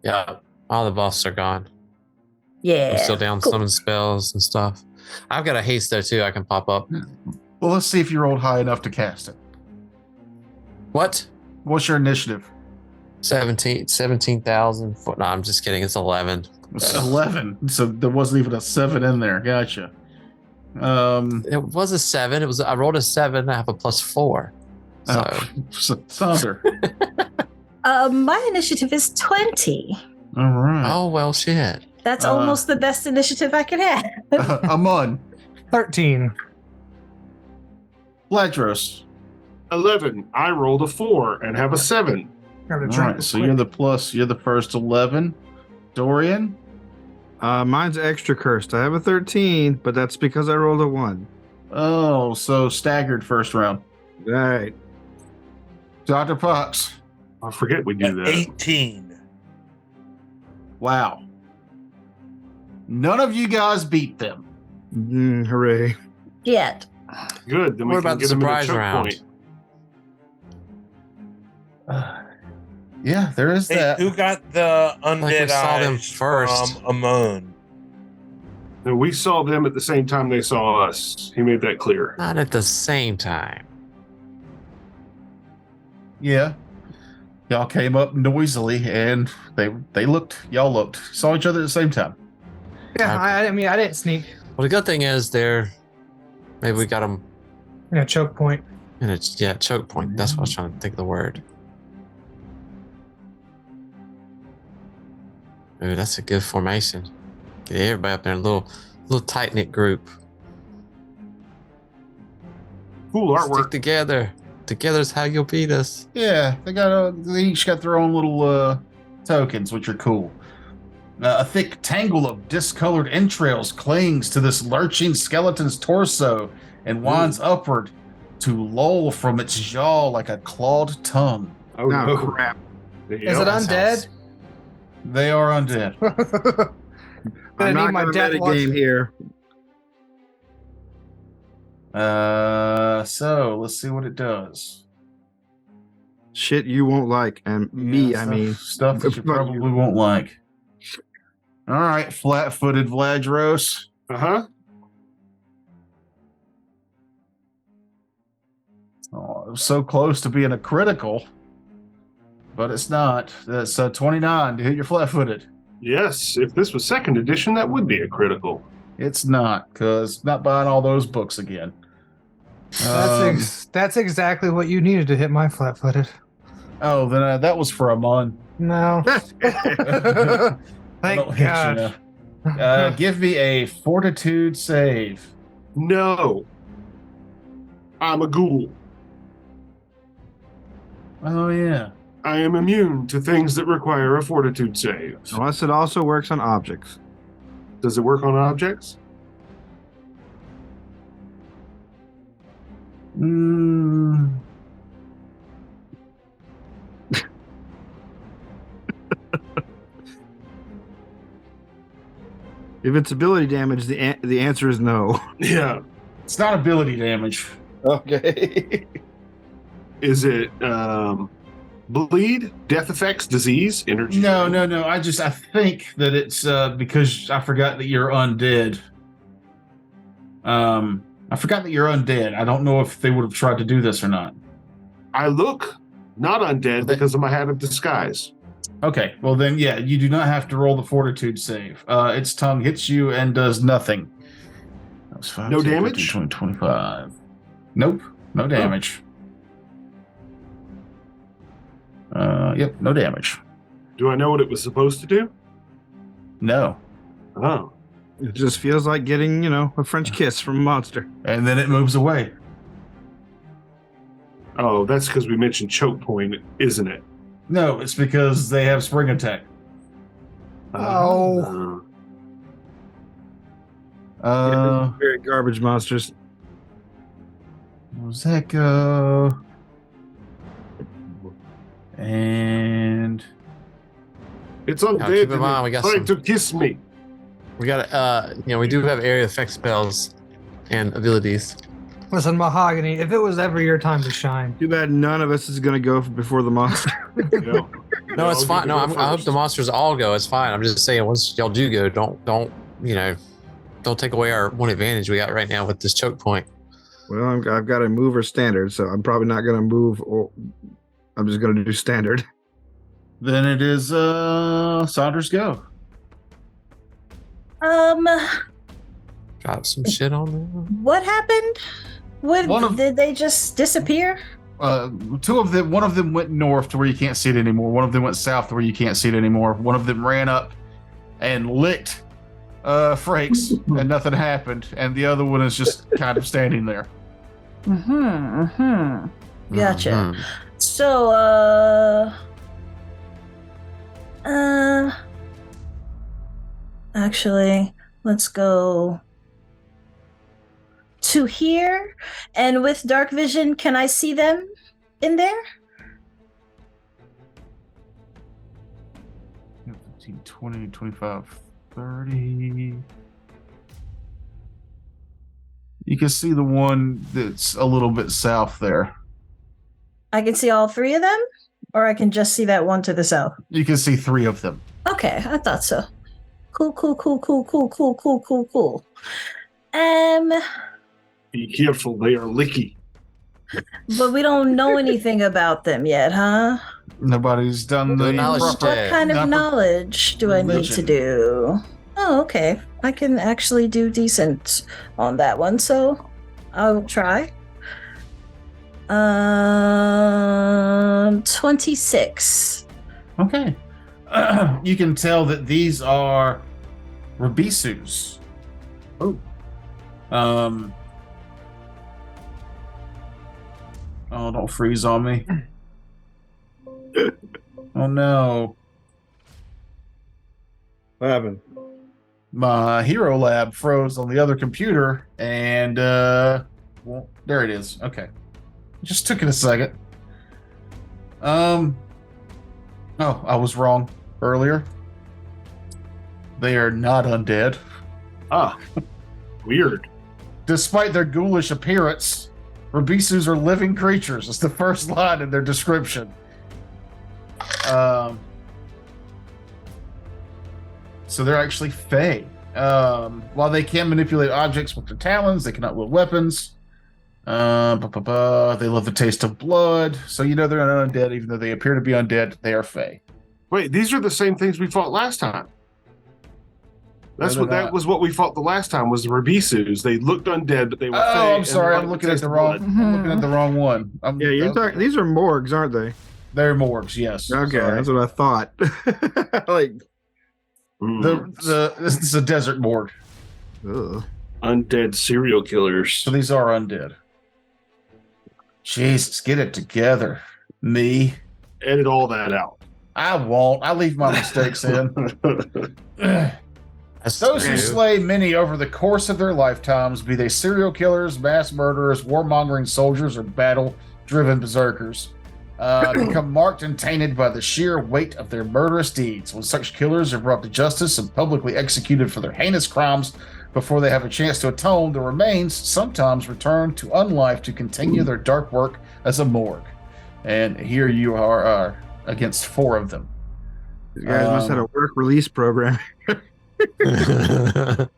Yeah, all the buffs are gone. Yeah. I'm still down summon spells and stuff. I've got a haste there too. I can pop up. Well, let's see if you rolled high enough to cast it. What? What's your initiative? 17,000. No, I'm just kidding. It's 11. It's 11. So there wasn't even a 7 in there. Gotcha. It was a 7. I rolled a 7. I have a +4. So Sonder. My initiative is 20. All right. Oh well, shit. That's almost the best initiative I could have. Amun. 13. Ladros. 11. I rolled a 4 and have a 7. All right, so you're the first 11. Dorian? Mine's extra cursed. I have a 13, but that's because I rolled a 1. Oh, so staggered first round. Right. Dr. Pox. I forget we do that. 18. Wow. None of you guys beat them. Hooray. Yet. Good. Then What we about can the get them in a surprise choke round? point. Yeah, there is Hey, that. who got the undead we saw them eyes first. from Amon? No, we saw them at the same time they saw us. He made that clear. Not at the same time. Yeah. Y'all came up noisily and y'all looked. Saw each other at the same time. Yeah, I mean, I didn't sneak. Well, the good thing is maybe we got them Yeah, choke point. in choke point. That's what I was trying to think of the word. Ooh, that's a good formation. Get everybody up there in a little tight knit group. Cool artwork. Stick together. Together's how you'll beat us. Yeah, they each got their own little tokens, which are cool. A thick tangle of discolored entrails clings to this lurching skeleton's torso and winds upward to loll from its jaw like a clawed tongue. Oh, no, crap. Is it undead? They are undead. I'm not going to metagame here. So let's see what it does. Shit you won't like, and I mean stuff that you probably won't like. All right, flat-footed Vladros. Oh, it was so close to being a critical, but it's not. That's 29 to hit your flat-footed. Yes, if this was second edition, that would be a critical. It's not, because not buying all those books again. That's exactly what you needed to hit my flat-footed. Oh, then that was for a month. No. Thank God. Give me a fortitude save. No. I'm a ghoul. Oh, yeah. I am immune to things that require a fortitude save. Unless it also works on objects. Does it work on objects? If it's ability damage, the answer is no. Yeah. It's not ability damage. Okay. Is it bleed, death effects, disease, energy? No. I think that it's because I forgot that you're undead. I forgot that you're undead. I don't know if they would have tried to do this or not. I look not undead because of my hat of disguise. Okay, well then, yeah, you do not have to roll the fortitude save. Its tongue hits you and does nothing. That was 5, No 10, damage? 15, 20, 25. Nope, no damage. Yep, no damage. Do I know what it was supposed to do? No. Oh. It just feels like getting, a French kiss from a monster. And then it moves away. Oh, that's because we mentioned choke point, isn't it? No, it's because they have spring attack. Oh. Very garbage monsters. Zeko. And it's undead. Keep in mind, we got trying to kiss me. We got we do have area effect spells and abilities. Listen, Mahogany, if it was ever your time to shine. Too bad none of us is going to go before the monster. No, it's fine. No, I hope the monsters all go. It's fine. I'm just saying, once y'all do go, don't take away our one advantage we got right now with this choke point. Well, I've got a mover standard, so I'm probably not going to move. I'm just going to do standard. Then it is Saunders go. Drop some shit on there. What happened? Did they just disappear? Two of them. One of them went north to where you can't see it anymore. One of them went south to where you can't see it anymore. One of them ran up and licked Frakes, and nothing happened. And the other one is just kind of standing there. Gotcha. Mhm. So, actually, let's go to here. And with dark vision, can I see them in there? 15, 20, 25, 30. You can see the one that's a little bit south there. I can see all three of them? Or I can just see that one to the south? You can see 3 of them. Okay, I thought so. Cool. Be careful, they are licky. But we don't know anything about them yet, huh? Nobody's done the knowledge proper- What kind of knowledge do I need to do? Oh, okay. I can actually do decent on that one, so I'll try. 26. Okay. You can tell that these are Rabisus. Oh. Oh, don't freeze on me. Oh no. What happened? My Hero Lab froze on the other computer, and well, there it is. Okay. Just took it a second. Oh, I was wrong earlier. They are not undead. Ah, weird. Despite their ghoulish appearance, Rabisus are living creatures. It's the first line in their description. So they're actually Fae. While they can manipulate objects with their talons, they cannot wield weapons. They love the taste of blood. So you know they're not undead, even though they appear to be undead. They are Fae. Wait, these are the same things we fought last time. That was what we fought the last time. Was the Rabisus? They looked undead, but they were. Oh, I'm sorry. I'm looking at the wrong. I'm looking at the wrong one. Yeah, you're talking. These are morgues, aren't they? They're morgues. Yes. Okay, that's what I thought. Like this is a desert morgue. Ugh. Undead serial killers. So these are undead. Jesus, get it together. Me. Edit all that out. I won't. I leave my mistakes in. Those who slay many over the course of their lifetimes, be they serial killers, mass murderers, warmongering soldiers, or battle-driven berserkers, become marked and tainted by the sheer weight of their murderous deeds. When such killers are brought to justice and publicly executed for their heinous crimes before they have a chance to atone, the remains sometimes return to unlife to continue their dark work as a morgue. And here you are against 4 of them. These guys must have a work release program. To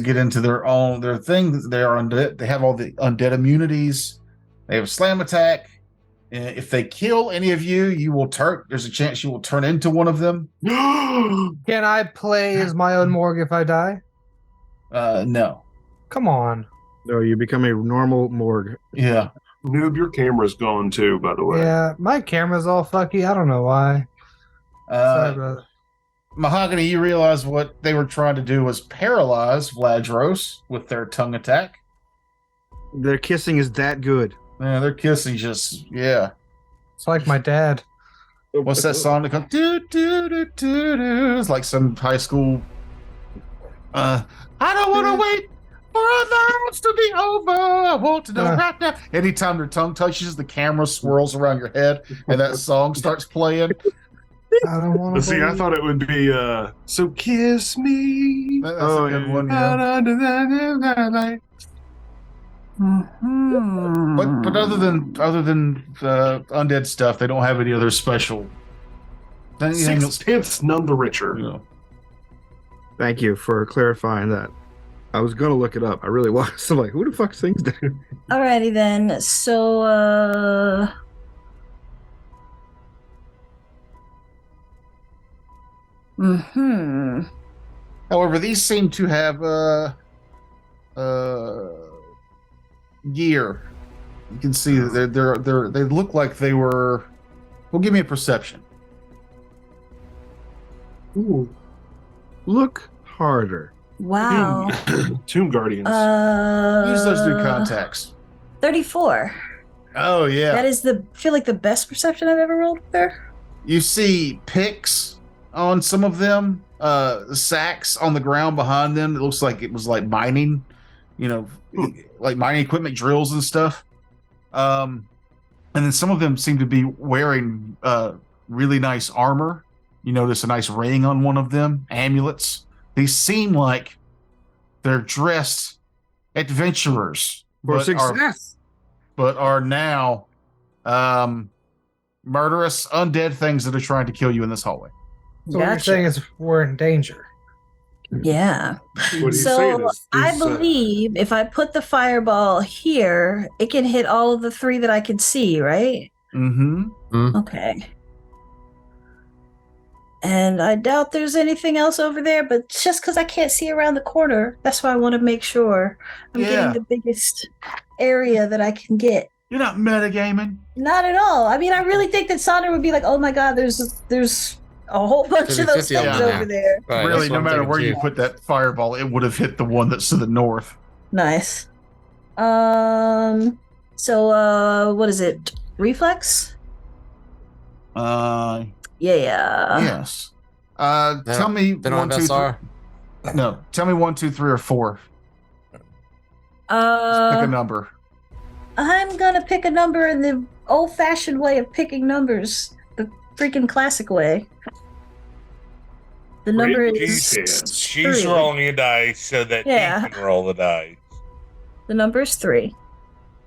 get into their thing, they are undead. They have all the undead immunities. They have slam attack. If they kill any of you, there's a chance you will turn into one of them. Can I play as my own morgue if I die? No. Come on. No, you become a normal morgue. Yeah. Noob, your camera's gone too, by the way. Yeah, my camera's all fucky. I don't know why. Sorry, brother. Mahogany, you realize what they were trying to do was paralyze Vladros with their tongue attack. Their kissing is that good. Yeah, their kissing yeah. It's like my dad. What's that song that comes? Do, do, do, do, do. It's like some high school. I don't want to wait for our lives to be over. I want to know right now. Anytime their tongue touches, the camera swirls around your head, and that song starts playing. I don't want to. See, I thought it would be "So Kiss Me." That's a good one. Yeah. But other than undead stuff, they don't have any other special. Sixpence none the richer. You know. Thank you for clarifying that. I was gonna look it up. I really was. I'm like, who the fuck sings that? Alrighty then. So However, these seem to have gear. You can see that they look like they were. Well, give me a perception. Ooh. Look harder. wow. Tomb Guardians. Use those new contacts. 34. Oh yeah. That is I feel like the best perception I've ever rolled there. You see picks on some of them, sacks on the ground behind them. It looks like it was like mining, like mining equipment, drills and stuff. And then some of them seem to be wearing really nice armor. You notice a nice ring on one of them, amulets. These seem like they're dressed adventurers For success. but are now murderous, undead things that are trying to kill you in this hallway. So what you're saying is we're in danger. Yeah. What are you saying? I believe if I put the fireball here, it can hit all of the 3 that I can see, right? Mm-hmm. Okay. And I doubt there's anything else over there, but just because I can't see around the corner, that's why I want to make sure I'm getting the biggest area that I can get. You're not metagaming. Not at all. I mean, I really think that Sandra would be like, "Oh my god, there's a whole bunch of those things over there." Right, really, no matter where you put that fireball, it would have hit the one that's to the north. Nice. So what is it? Reflex? Yeah. Yes. Tell me one, two, three. No, tell me 1, 2, 3, or 4. Pick a number. I'm gonna pick a number in the old-fashioned way of picking numbers, the freaking classic way. The number is. She's rolling a dice so that he can roll the dice. The number is 3.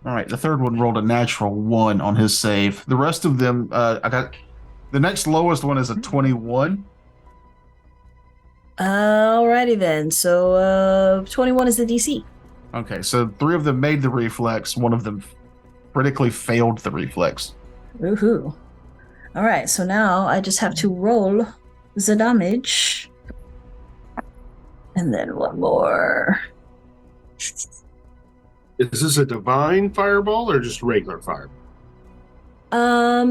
All right, the third one rolled a natural 1 on his save. The rest of them, I got. The next lowest one is a 21. Alrighty then. So 21 is the DC. Okay, so 3 of them made the reflex. 1 of them critically failed the reflex. Woohoo! All right, so now I just have to roll the damage, and then one more. Is this a divine fireball or just regular fireball?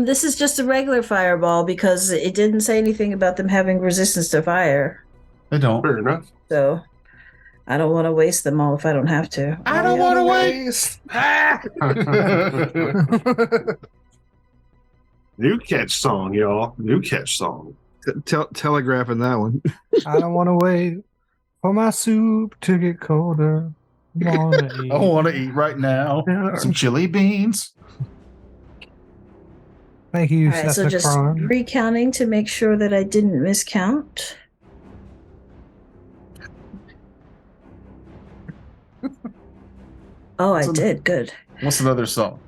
This is just a regular fireball because it didn't say anything about them having resistance to fire. They don't. Fair enough. So I don't want to waste them all if I don't have to. I don't want to waste. New catch song, y'all. New catch song. Telegraphing that one. I don't want to wait for my soup to get colder. I want to eat right now. Some chili beans. Thank you, All right, so just recounting to make sure that I didn't miscount. Oh, I did. Good. What's another song?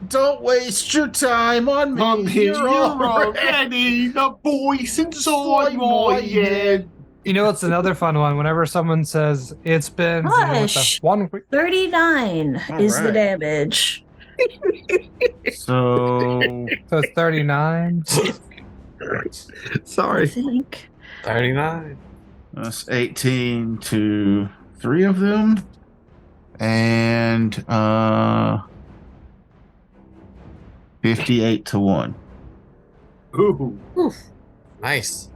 Don't waste your time on me. You're already the voice inside my head. You know, it's another fun one. Whenever someone says it's been 1 week. 39 is the damage. So it's 39. Sorry. 39. That's 18 to 3 of them. And 58 to 1. Ooh. Oof. Nice.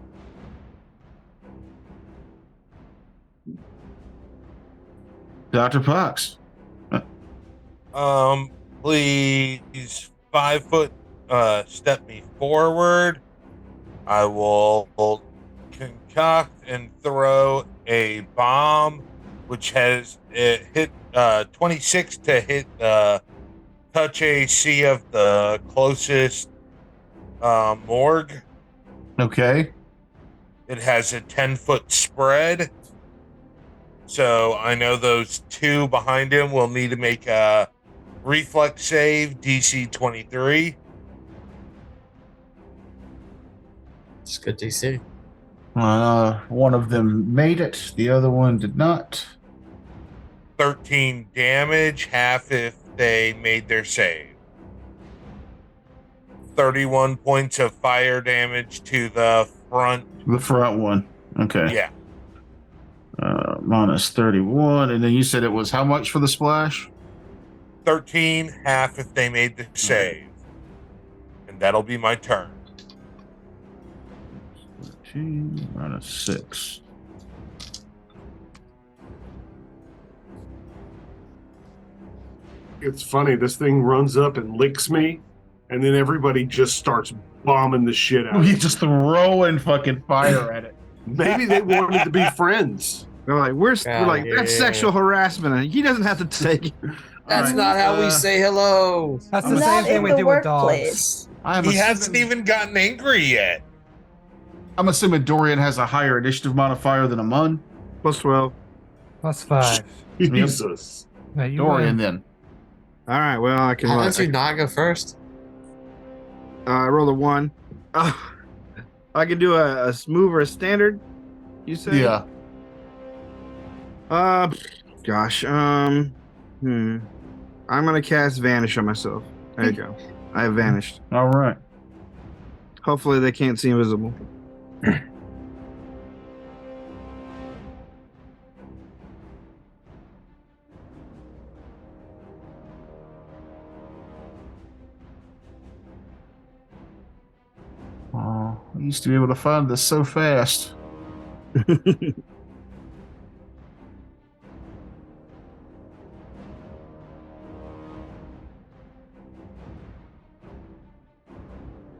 Dr. Pox. Please 5 foot step me forward. I will concoct and throw a bomb which has hit 26 to hit touch AC of the closest morgue. Okay. It has a 10-foot spread. So I know those 2 behind him will need to make a reflex save, DC 23. It's good DC. One of them made it. The other one did not. 13 damage, half if they made their save. 31 points of fire damage to the front. The front one. Okay. Yeah. Minus 31. And then you said it was how much for the splash? 13, half if they made the save. And that'll be my turn. 13 minus 6. It's funny. This thing runs up and licks me, and then everybody just starts bombing the shit out. You just throwing fucking fire at it. Maybe they wanted to be friends. They're like, that's sexual harassment. And he doesn't have to take it. That's not how we say hello. That's the same thing we do with dogs. He hasn't even gotten angry yet. I'm assuming Dorian has a higher initiative modifier than Amun. Plus 12. Plus 5. Jesus. Dorian, then. All right, well, I can. Why don't you not go first? I rolled a 1. I can do a smooth or a standard, you say? Yeah. Gosh. I'm going to cast Vanish on myself. There you go. I have vanished. All right. Hopefully they can't see invisible. Oh, I used to be able to find this so fast.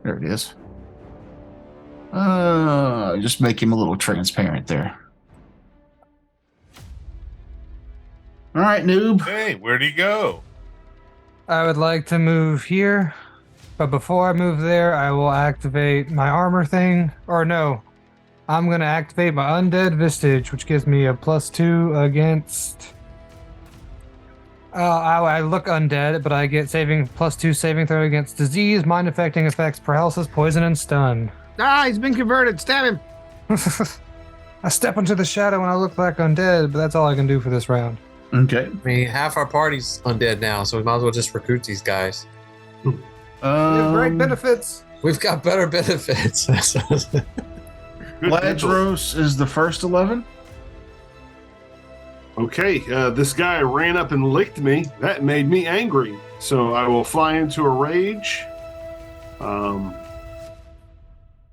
There it is. Just make him a little transparent there. All right, noob. Hey, where'd he go? I would like to move here, but before I move there, I will activate my armor thing. Or no, I'm going to activate my Undead Vistage, which gives me a +2 against... I look undead, but I get +2 saving throw against disease, mind-affecting effects, paralysis, poison, and stun. Ah, he's been converted. Stab him. I step into the shadow and I look like undead, but that's all I can do for this round. Okay. I mean, half our party's undead now, so we might as well just recruit these guys. We have great benefits. We've got better benefits. Ladros is the first 11. Okay, this guy ran up and licked me. That made me angry. So I will fly into a rage.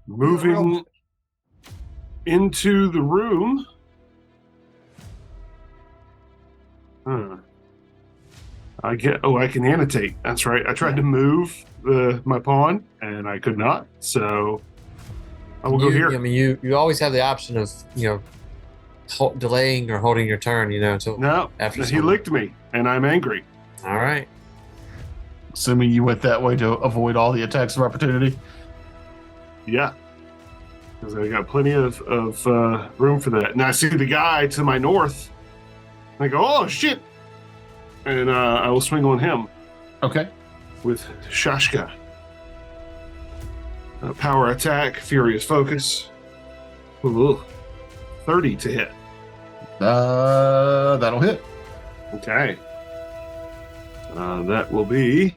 Moving into the room. I can annotate. That's right. I tried to move my pawn and I could not. So I will go here. I mean, you always have the option of, delaying or holding your turn, until No, after he licked me and I'm angry. All right. Assuming you went that way to avoid all the attacks of opportunity. Yeah. Because I got plenty of room for that. And I see the guy to my north. I go, oh, shit. And I will swing on him. Okay. With Shashka. Power attack, furious focus. Ooh, 30 to hit. That'll hit. Okay. That will be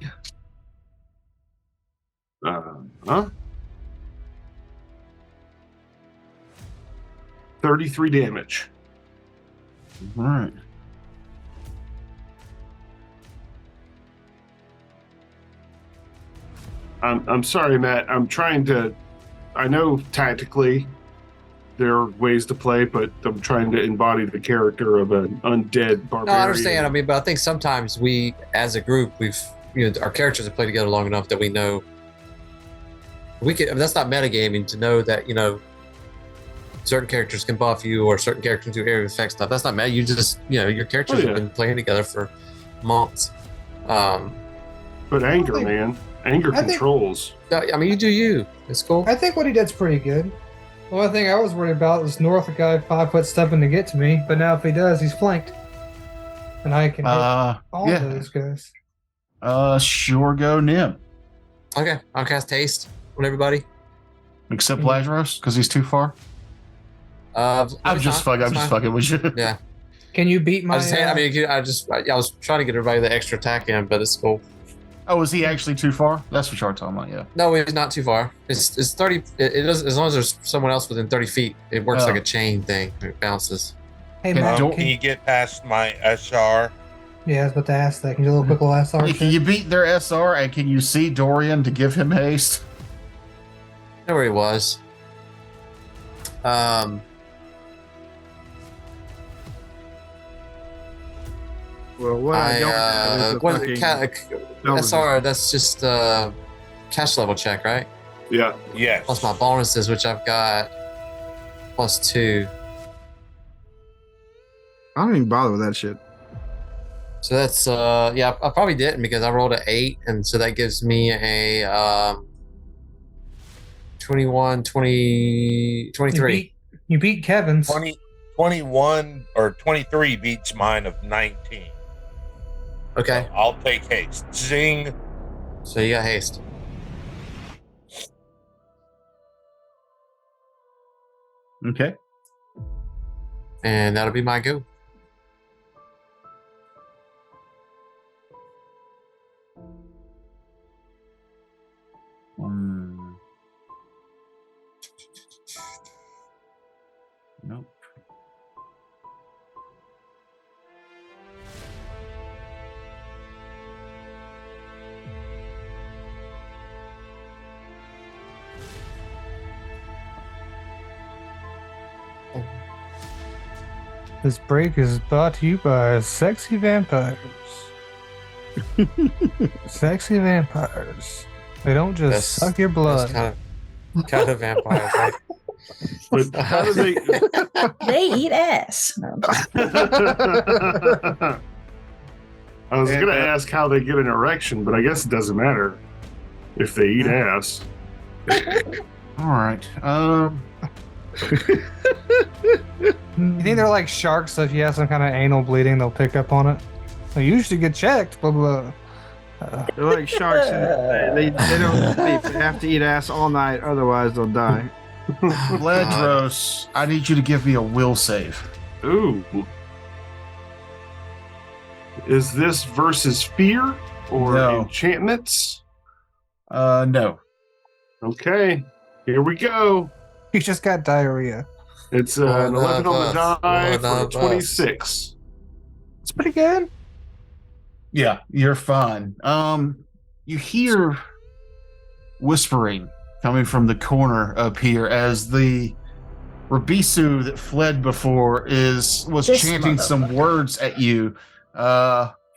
33 damage. All right. I'm sorry, Matt. I'm trying to. I know tactically there are ways to play, but I'm trying to embody the character of an undead barbarian. No, I understand. I mean, but I think sometimes we, as a group, our characters have played together long enough that we know we can. I mean, that's not metagaming to know that certain characters can buff you or certain characters do area of effect stuff. That's not meta. You just your characters have been playing together for months. But anger, man. Anger controls. I mean, you do you. It's cool. I think what he did's pretty good. The only thing I was worried about was North, a guy 5 foot stepping to get to me, but now if he does, he's flanked. And I can hit all of those guys. Sure go Nim. Okay, I'll cast haste on everybody. Except Lazarus, because he's too far. I'm just fucking with you. Yeah. Can you beat my... I was trying to get everybody the extra attack in, but it's cool. Oh, is he actually too far? That's what you're talking about, yeah. No, it's not too far. It's 30. It does, as long as there's someone else within 30 feet. It works like a chain thing. It bounces. Hey, Matt, can you get past my SR? Yeah, I was about to ask that. Can you do a little quick little SR? Can you beat their SR, and can you see Dorian to give him haste? I know where he was. Well, what I don't have is SR, that's just cash level check, right? Yeah. Yes. Plus my bonuses, which I've got +2. I don't even bother with that shit. So that's I probably didn't because I rolled an 8, and so that gives me a 21, 20, 23. You beat Kevin's. 21 or 23 beats mine of 19. Okay. So I'll take haste. Zing. So you got haste. Okay. And that'll be my go. Nope. This break is brought to you by Sexy Vampires. Sexy Vampires. They don't just That's- suck your blood. That's kind of vampires, right? But how do they? They eat ass. No, I'm just- I was going to ask how they get an erection, but I guess it doesn't matter if they eat ass. All right. You think they're like sharks, so if you have some kind of anal bleeding, they'll pick up on it? They usually get checked, blah, blah. They're like sharks. They don't sleep. They have to eat ass all night, otherwise they'll die. Ledros, I need you to give me a will save. Ooh. Is this versus fear or No. enchantments? No. Okay, here we go. He just got diarrhea. It's an One 11 of on the us. die One for of us. 26. It's pretty good. Yeah, you're fine. You hear whispering coming from the corner up here as the Rabisu that fled before was This chanting some motherfucker. words at you.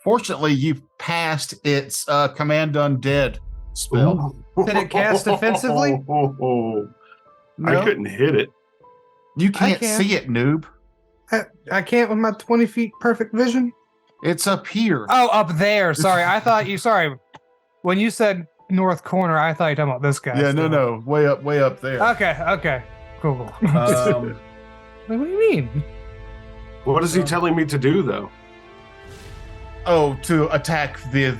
Fortunately, you passed its command undead spell. Did it cast defensively? I couldn't hit it. You can't can. see it, noob. I can't with my 20 feet perfect vision. It's up here. Oh, up there. Sorry. I thought you, sorry. When you said north corner, I thought you were talking about this guy. yeah, still. no. Way up there. Okay. Cool. Like, what do you mean? What is he telling me to do, though? To attack the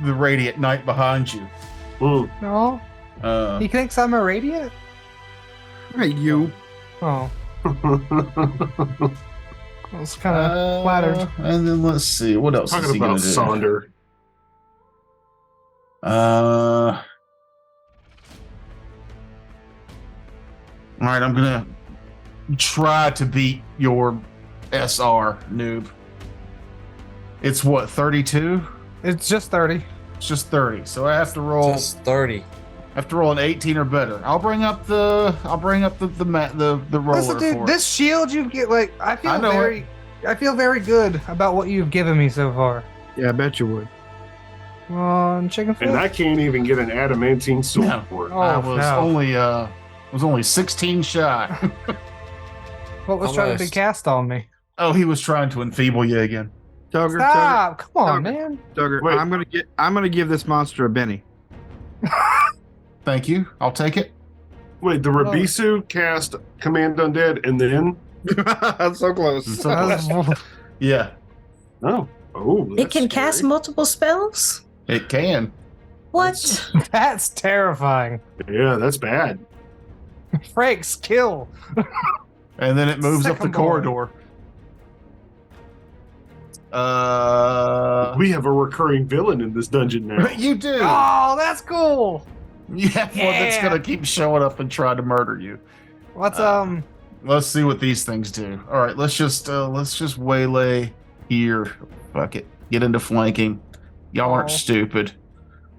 radiant knight behind you. Mm. No. He thinks I'm a radiant? Hey, you. Oh, I was kind of flattered. And then let's see, what else is Talking he going about to do? Sonder. All right, I'm gonna try to beat your SR, noob. It's what, 32? It's just 30. It's just 30. So I have to roll. Just 30. I have to roll an 18 or better. I'll bring up the roller Listen, dude, for this shield you get, like, I know feel very good about what you've given me so far. Yeah, I bet you would. Chicken foot. And I can't even get an adamantine sword No. for it. Oh, I was no. only 16 shy. What was trying to be Almost. cast on me? Oh, he was trying to enfeeble you again. Tugger, Stop! Come on, Tugger. man. Tugger, Wait. I'm gonna give this monster a Benny. Thank you. I'll take it. Wait, the Rabisu cast Command Undead and then? That's so close. Yeah, Oh, It that's can cast scary. multiple spells? it can. What? That's terrifying. Yeah, that's bad. Frank's kill. And then it moves up the Second ball. corridor. We have a recurring villain in this dungeon now. You do. Oh, that's cool. You have one that's Yeah. gonna keep showing up and try to murder you. What's Let's see what these things do. All right, let's just waylay here. Fuck it. Get into flanking. Y'all aren't Oh. stupid.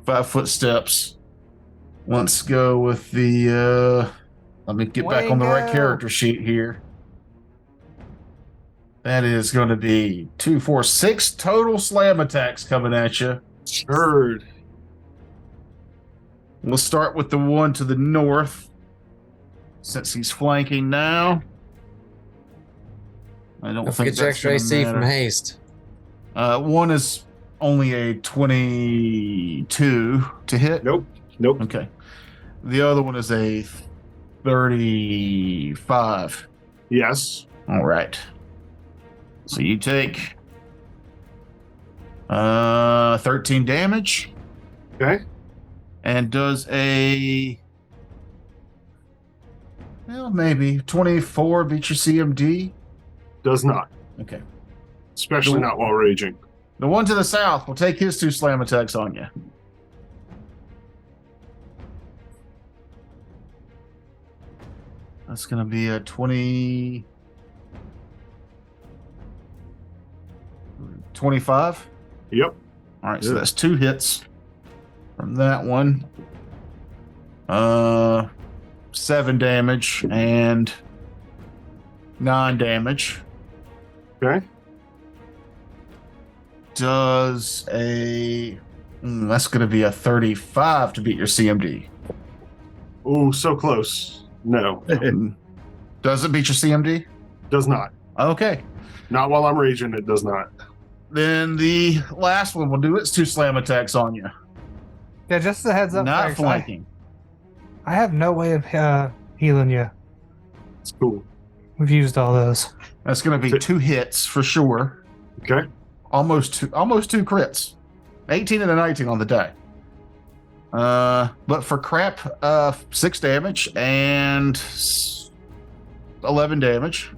5 foot steps. Let's go with the. Let me get back on the right Wango. character sheet here. That is going to be 2, 4, 6 total slam attacks coming at you. Heard. We'll start with the one to the north, since he's flanking now. I don't Don't think forget your that's extra gonna AC from matter. haste. One is only a 22 to hit. Nope. Okay. The other one is a 35. Yes. All right. So you take 13 damage Okay. and does maybe 24 beat your CMD. Does not. Okay. Especially not while raging. The one to the south will take his 2 slam attacks on you. That's going to be a 20. 25. Yep. All right, so that's 2 hits from that one. 7 damage and 9 damage. Okay. Does a that's going to be a 35 to beat your CMD. Oh, so close. No. Does it beat your CMD? Does not. Okay. Not while I'm raging, it does not. Then the last one will do its 2 slam attacks on you. Yeah, just a heads up. Not Frank, flanking. I have no way of healing you. It's cool. We've used all those. That's going to be 2 hits for sure. Okay. Almost two crits. 18 and a 19 on the die. But for crap, 6 damage and 11 damage.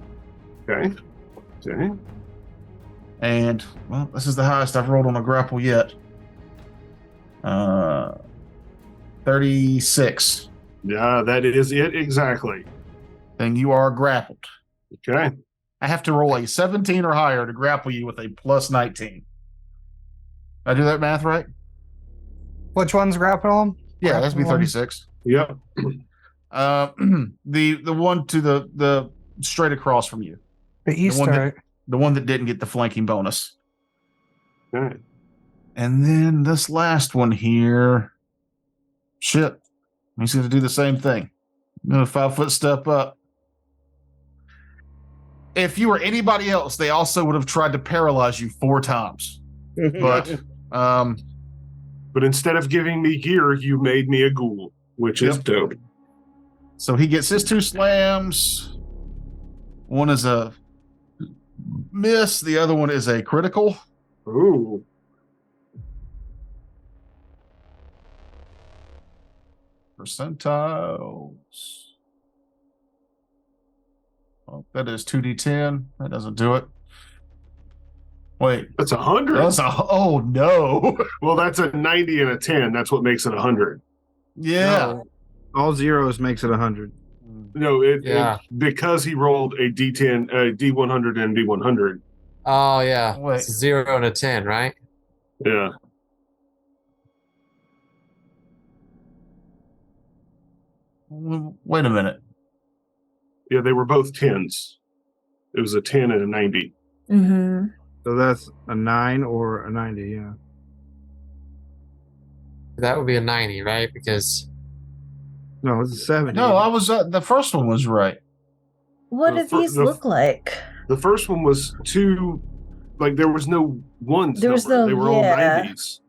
Okay. Okay. And, well, this is the highest I've rolled on a grapple yet. 36. Yeah, that is it exactly. Then you are grappled. Okay. I have to roll a 17 or higher to grapple you with a plus 19. Did I do that math right? Which one's grapple? Yeah, that's be 36. Yep. The one to the straight across from you. The east, The one that didn't get the flanking bonus. Okay. And then this last one here. Shit. He's going to do the same thing. I'm going to 5-foot step up. If you were anybody else, they also would have tried to paralyze you 4 times. But instead of giving me gear, you made me a ghoul, which is dope. So he gets his 2 slams. One is a miss. The other one is a critical. Ooh. Percentiles. Oh, that is 2d10. That doesn't do it. Wait. That's 100. Oh, no. Well, that's a 90 and a 10. That's what makes it 100. Yeah. No. All zeros makes it 100. No, it because he rolled a D10, a D100, and D100. Oh yeah, Wait. it's a 0 and a 10, right? Yeah. Wait a minute. Yeah, they were both 10s. It was a 10 and a 90. Mm-hmm. So that's a 9 or a 90, yeah. That would be a 90, right? Because No, it's a 70. No, I was the first one was right. What do these look like? The first one was 2, like there was no ones. There was number. no, They were all 90s.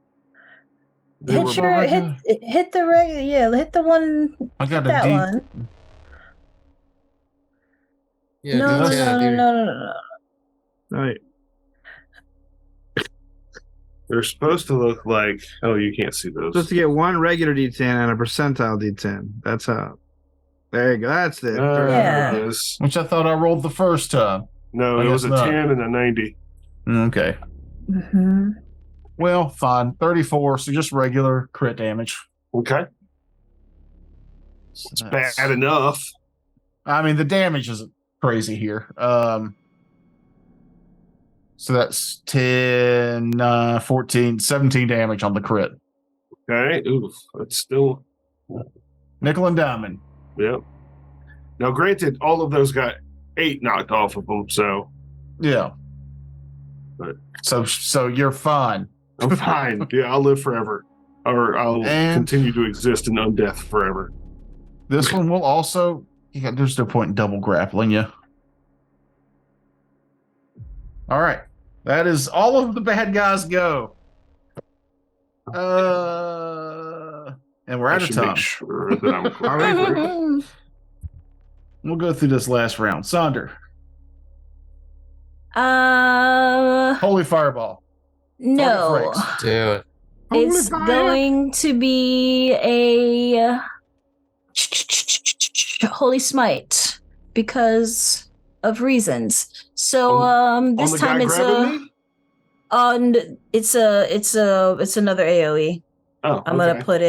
Hit the regular, hit the one. I got that a D. one. yeah, No. Right. They're supposed to look like. Oh, you can't see those. Supposed to get 1 regular D10 and a percentile D10. That's how. There you go. That's it. Yeah. It is. Which I thought I rolled the first time. No, it was a 10 and a 90. Okay. Mm-hmm. Well, fine. 34, so just regular crit damage. Okay. It's bad enough. I mean, the damage isn't crazy here. So that's 10, 14, 17 damage on the crit. Okay. Oof. That's still. Nickel and diamond. Yep. Now, granted, all of those got 8 knocked off of them, so. Yeah. But so you're fine. I'm fine. Yeah, I'll live forever. Or I'll continue to exist in undeath forever. This one will also. Yeah, there's no point in double grappling you. All right. That is all of the bad guys go. And we're out of time. Make sure that I'm We'll go through this last round. Sonder. Holy Fireball. No. Do it. It's going to be a Holy Smite because of reasons. So this time it's it's another AoE. Oh, I'm gonna put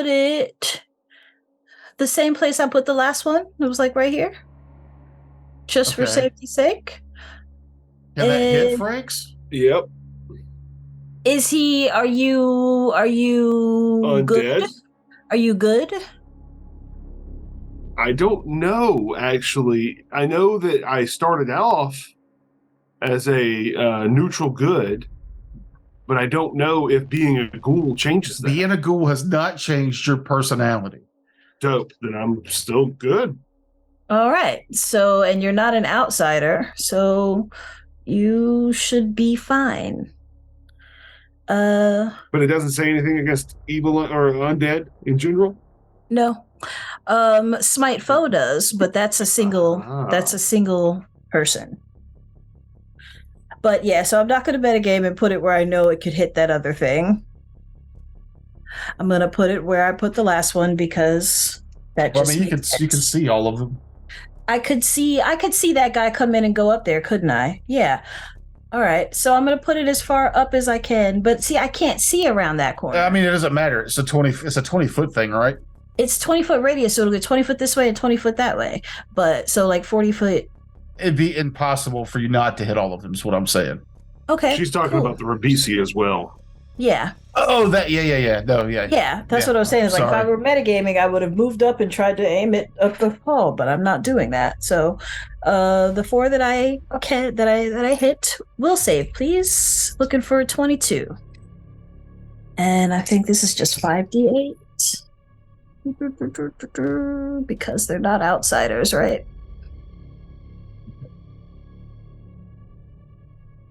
it The same place I put the last one. It was like right here. Just for Okay. safety's sake. Can that hit Franks? Yep. Is he are you Undead? good? Are you good? I don't know, actually. I know that I started off as a neutral good, but I don't know if being a ghoul changes that. Being a ghoul has not changed your personality. Dope. Then I'm still good. All right. So, and you're not an outsider, so you should be fine. But it doesn't say anything against evil or undead in general? No. Smite Foe does, but that's a single person. But yeah, so I'm not going to metagame and put it where I know it could hit that other thing. I'm going to put it where I put the last one because that Well, just I mean, you can see all of them. I could see that guy come in and go up there, couldn't I? Yeah. All right. So I'm going to put it as far up as I can, but see, I can't see around that corner. I mean, it doesn't matter. It's a 20-foot thing, right? It's 20-foot radius, so it'll get 20 foot this way and 20 foot that way. But so like 40 foot. It'd be impossible for you not to hit all of them, is what I'm saying. Okay. She's talking about the Rabisi as well. Yeah. Oh, that, yeah. No, yeah. Yeah, that's what I was saying. It's like if I were metagaming, I would have moved up and tried to aim it up the hall, but I'm not doing that. So the 4 that I hit will save, please. Looking for a 22. And I think this is just 5d8. Because they're not outsiders, right?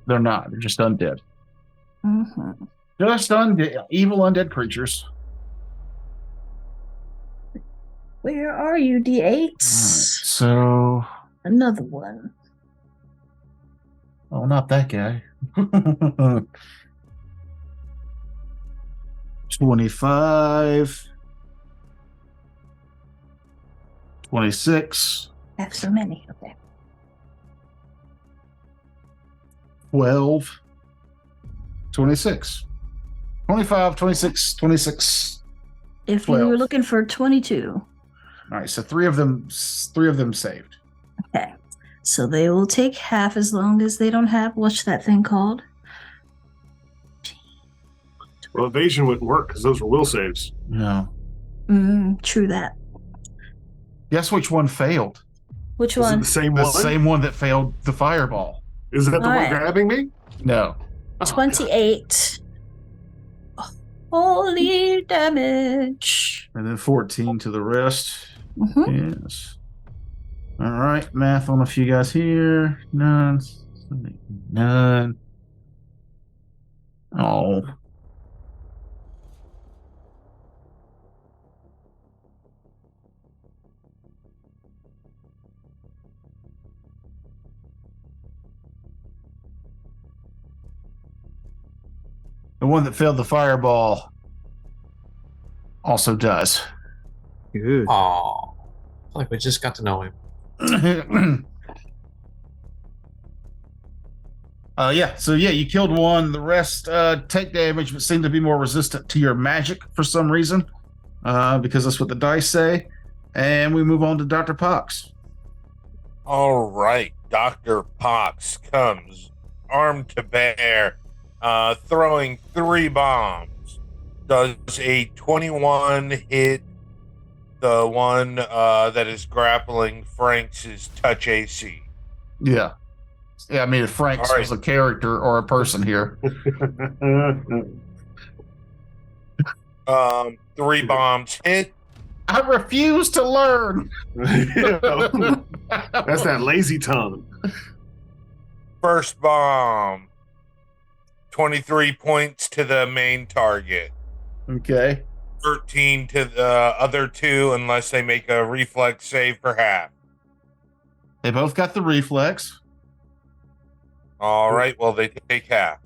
They're not. They're just undead. Mm-hmm. Just undead, evil undead creatures. Where are you, D8s? Right, so another one. Oh, not that guy. 25. 26. I have so many. Okay. 12. 26. 25, 26, 26. If 12. you were looking for 22. All right, so three of them saved. Okay. So they will take half as long as they don't have, what's that thing called? Well, evasion wouldn't work because those were will saves. No. True that. Guess which one failed? Which Is one? it the same The one? same one that failed the fireball. Is that the one Alright. grabbing me? No. 28. Holy damage. And then 14 to the rest. Mm-hmm. Yes. All right, math on a few guys here. None. Oh. The one that failed the fireball also does. Good. Oh, like we just got to know him. You killed one. The rest take damage, but seem to be more resistant to your magic for some reason, because that's what the dice say. And we move on to Dr. Pox. All right, Dr. Pox comes armed to bear, throwing 3 bombs. Does a 21 hit the one that is grappling Frank's touch AC? Yeah. I mean, if Franks was a character or a person here. 3 bombs hit. I refuse to learn. That's that lazy tongue. First bomb, 23 points to the main target. Okay. 13 to the other 2 unless they make a reflex save for half. They both got the reflex. All right, well, they take half.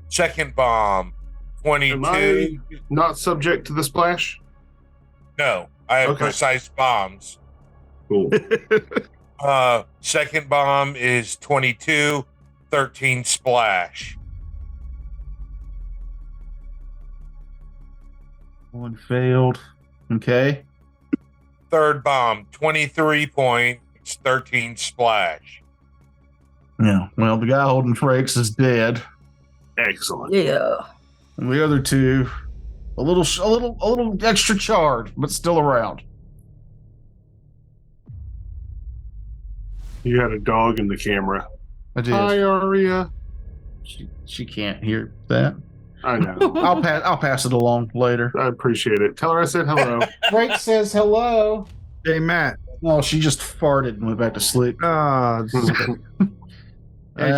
Second bomb, 22. Am I not subject to the splash? No, I have Okay. precise bombs. Cool. Second bomb is 22, 13 splash. One failed. Okay. third bomb, 23 points, 13 splash. Yeah. Well, the guy holding Frakes is dead. Excellent. Yeah. And the other two, a little extra charred, but still around. You had a dog in the camera. I did. Hi, Aria. She can't hear that. I know. I'll pass it along later. I appreciate it. Tell her I said hello. Frank says hello. Hey, Matt. No, she just farted and went back to sleep. Any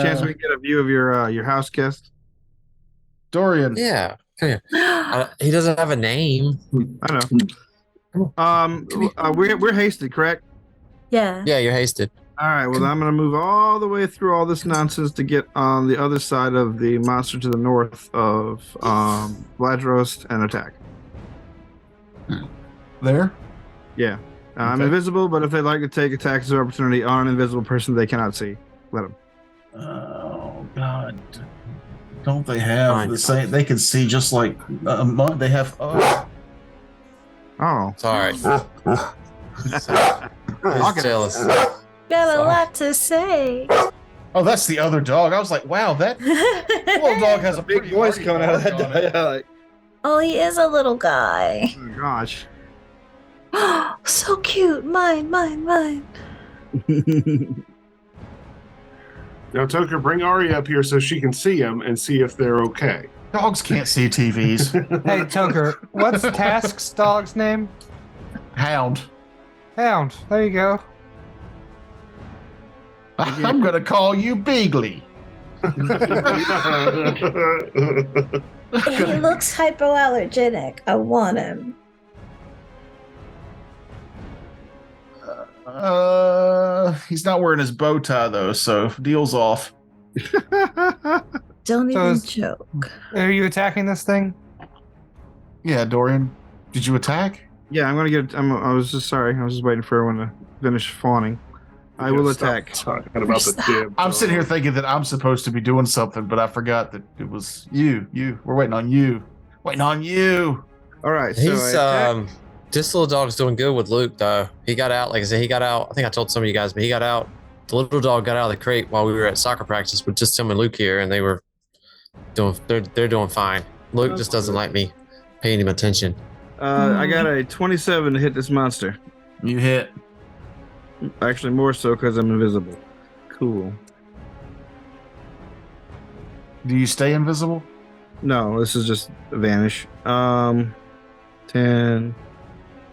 chance we can get a view of your house guest? Dorian. Yeah. Come here. He doesn't have a name. I know. We're hasted, correct? Yeah. Yeah, you're hasted. All right. Well, I'm going to move all the way through all this nonsense to get on the other side of the monster to the north of Vladros and attack. There? Yeah. I'm Okay. invisible, but if they'd like to take attacks of opportunity on an invisible person they cannot see, let them. Oh, God. Don't they have Fine. the same? They can see just like a month. They have. Oh. Oh. Sorry. He's jealous. Got a lot to say. Oh, that's the other dog. I was like, wow, that little dog has a Big pretty voice hearty coming out of bark that. on it. Like, Oh, he is a little guy. oh, gosh. So cute. Mine. Now, Tucker, bring Aria up here so she can see him and see if they're okay. Dogs can't see TVs. Hey, Tucker, what's Task's dog's name? Hound. Hound. There you go. I'm gonna call you Beagley. He looks hypoallergenic. I want him. He's not wearing his bow tie though, so deal's off. Don't even is- joke. Are you attacking this thing? Yeah, Dorian, did you attack? Yeah, I'm gonna get. I was just sorry. I was just waiting for everyone to finish fawning. I will attack. Talking about the dib. I'm sitting here thinking that I'm supposed to be doing something, but I forgot that it was you. We're waiting on you. Waiting on you. All right. So He's I attack. this little dog's doing good with Luke though. He got out, like I said, he got out. I think I told some of you guys, but he got out. The little dog got out of the crate while we were at soccer practice with just him and Luke here, and they were doing. They're doing fine. Luke just doesn't like me paying him attention. I got a 27 to hit this monster. You hit. Actually, more so because I'm invisible. Cool. Do you stay invisible? No, this is just vanish. 10,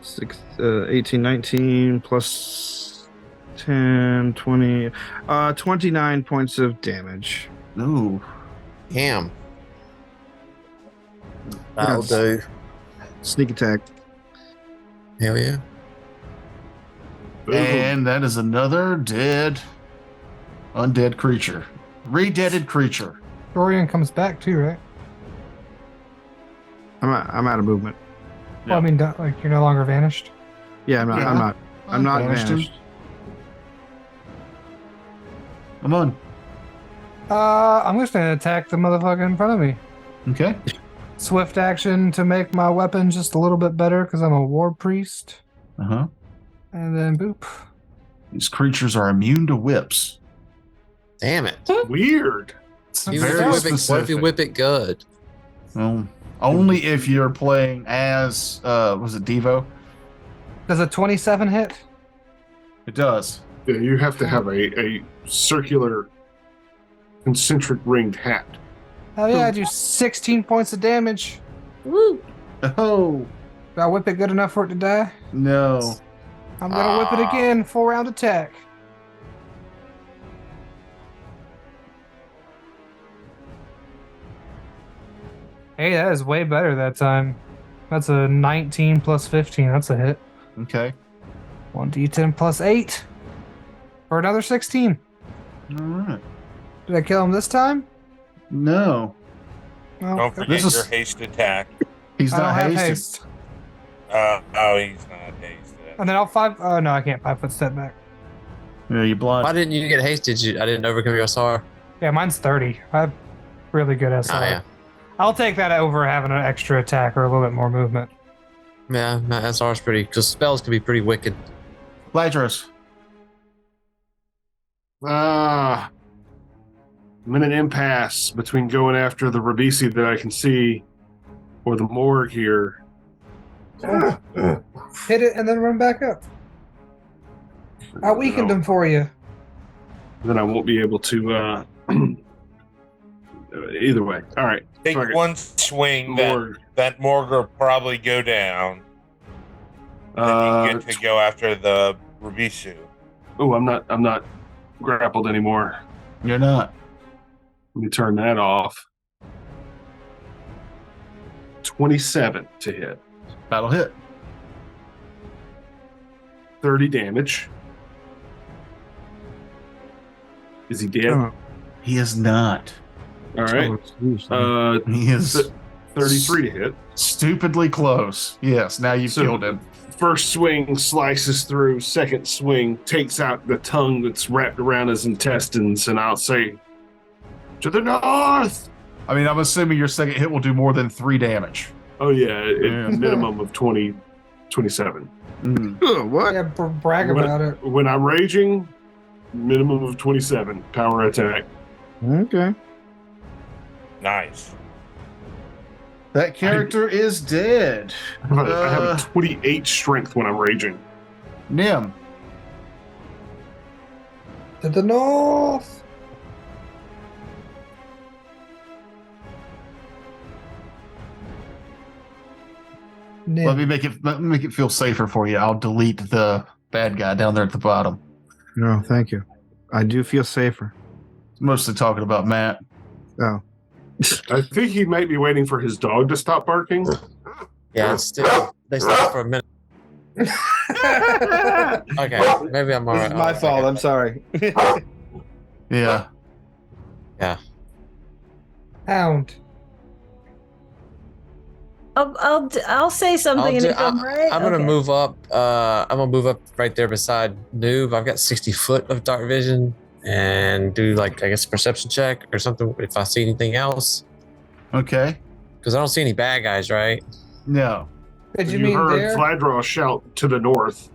6, 18, 19 plus 10, 20, 29 points of damage. No. Damn. That'll Yes. do. Sneak attack. Hell yeah. And that is another undead creature. Re-deaded creature. Dorian comes back too, right? I'm out of movement. Well, I mean, like you're no longer vanished. Yeah, Yeah. I'm not Vanished. vanished. Come on. I'm just gonna attack the motherfucker in front of me. Okay. Swift action to make my weapon just a little bit better because I'm a war priest. Uh-huh. And then boop. These creatures are immune to whips. Damn it. Weird. It's You very whip it- What if you specific. whip it good? Well, only if you're playing as was it Devo? Does a 27 hit? It does. Yeah, you have to have a circular, concentric ringed hat. Hell yeah, I do 16 points of damage. Woo. Oh Do I whip it good enough for it to die? no. I'm gonna whip it again. 4-round attack. Hey, that is way better that time. That's a 19 plus 15. That's a hit. Okay. 1d10 plus 8 for another 16. All right. Did I kill him this time? No. Well, Don't forget This is- your haste attack. He's I don't not have hasted. haste. Oh, he's not hasted. And then I'll 5. Oh no, I can't 5-foot step back. Yeah, you blind. Why didn't you get hasted? I didn't overcome your SR. Yeah, mine's 30. I have really good SR. Oh yeah. I'll take that over having an extra attack or a little bit more movement. Yeah, my SR is pretty, because spells can be pretty wicked. Ladros. I'm in an impasse between going after the Rabisi that I can see or the morgue here. Hit it and then run back up. I weakened him for you. Then I won't be able to. Either way. All right. Take one swing. That morgue will probably go down. Then you get to go after the Rabisu. Oh, I'm not grappled anymore. You're not. Let me turn that off. 27 to hit. That'll hit. 30 damage. Is he dead? Oh. He is not. All right. He is 33 to hit. Stupidly close. Yes, now you've killed him. First swing slices through. Second swing takes out the tongue that's wrapped around his intestines, and I'll say, "To the north!" I mean, I'm assuming your second hit will do more than 3 damage. Oh, yeah. Minimum of 27. What? Yeah, brag about it. When I'm raging, minimum of 27 power attack. Okay. Nice. That character is dead. I have a 28 strength when I'm raging. Nim. To the north. Let me make it feel safer for you. I'll delete the bad guy down there at the bottom. No, thank you. I do feel safer. Mostly talking about Matt. Oh. I think he might be waiting for his dog to stop barking. Yeah, it's still, they stopped for a minute. Okay, maybe I'm all right. This is my fault. I'm sorry. Yeah. Yeah. Hound. I'll say something and if I'm right. I'm gonna move up. I'm gonna move up right there beside Noob. I've got 60 foot of dark vision and do like, I guess, a perception check or something if I see anything else. Okay. Because I don't see any bad guys, right? No. Did you You mean heard there? Fladraw shout to the north.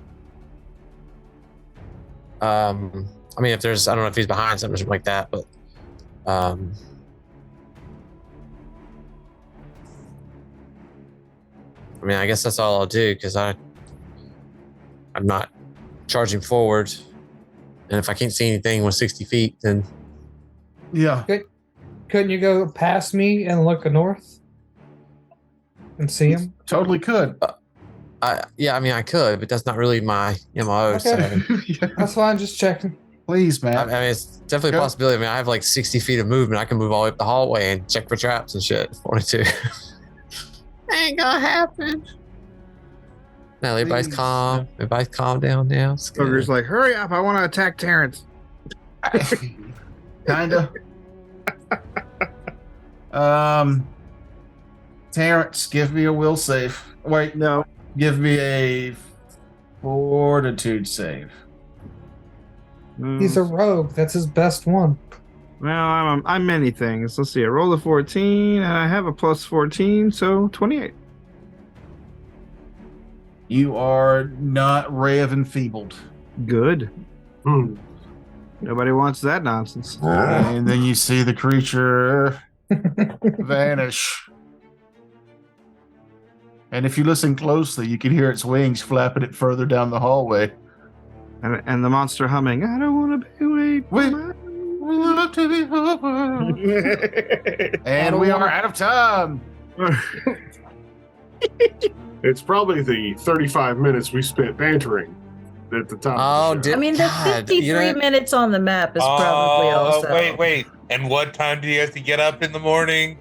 I mean, if there's, I don't know if he's behind something or something like that, but I mean, I guess that's all I'll do because I'm not charging forward, and if I can't see anything with 60 feet, then Yeah. Couldn't you go past me and look north and see him? Totally could. yeah, I mean, I could, but that's not really my MO. Okay. So That's fine. Just checking. Please, I man. mean, it's definitely a possibility. I mean, I have like 60 feet of movement. I can move all the way up the hallway and check for traps and shit if I wanted to. Ain't gonna happen. Now everybody's Please. calm. Everybody's calm down now. It's good. Booger's like, hurry up. I want to attack Terrence. Kinda. Terrence, give me a will save. Wait, No. give me a fortitude save. He's a rogue. That's his best one. Well, I'm many things. Let's see. I rolled a 14, and I have a plus 14, so 28. You are not ray of enfeebled. Good. Hmm. Nobody wants that nonsense. And then you see the creature vanish. And if you listen closely, you can hear its wings flapping it further down the hallway. And the monster humming, I don't want to be awake. Wait. We love to be over. And we are out of time. It's probably the 35 minutes we spent bantering at the top. Oh, of the show. I mean, the God, 53 minutes on the map is probably also. Wait. And what time do you have to get up in the morning?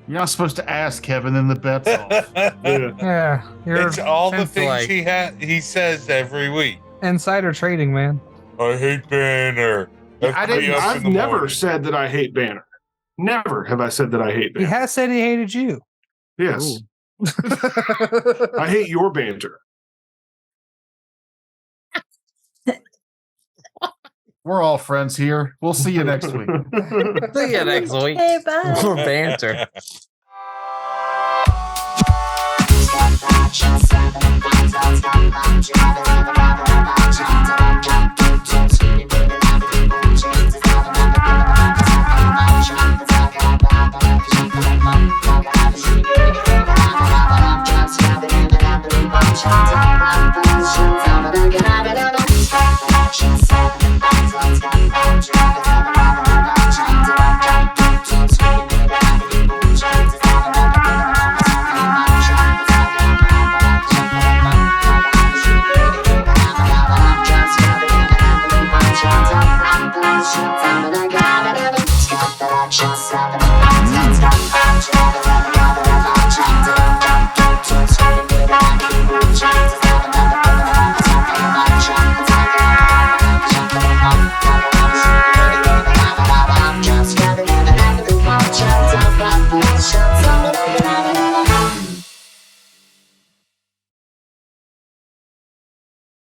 You're not supposed to ask, Kevin, then the bet's off. Yeah, you're It's all the things like- he says every week. insider trading, man. I hate Banner. I've never said that I hate Banner. Never have I said that I hate He Banner. has said he hated you. Yes. I hate your banter. We're all friends here. We'll see you next week. See you next week. Okay, bye. More banter. Just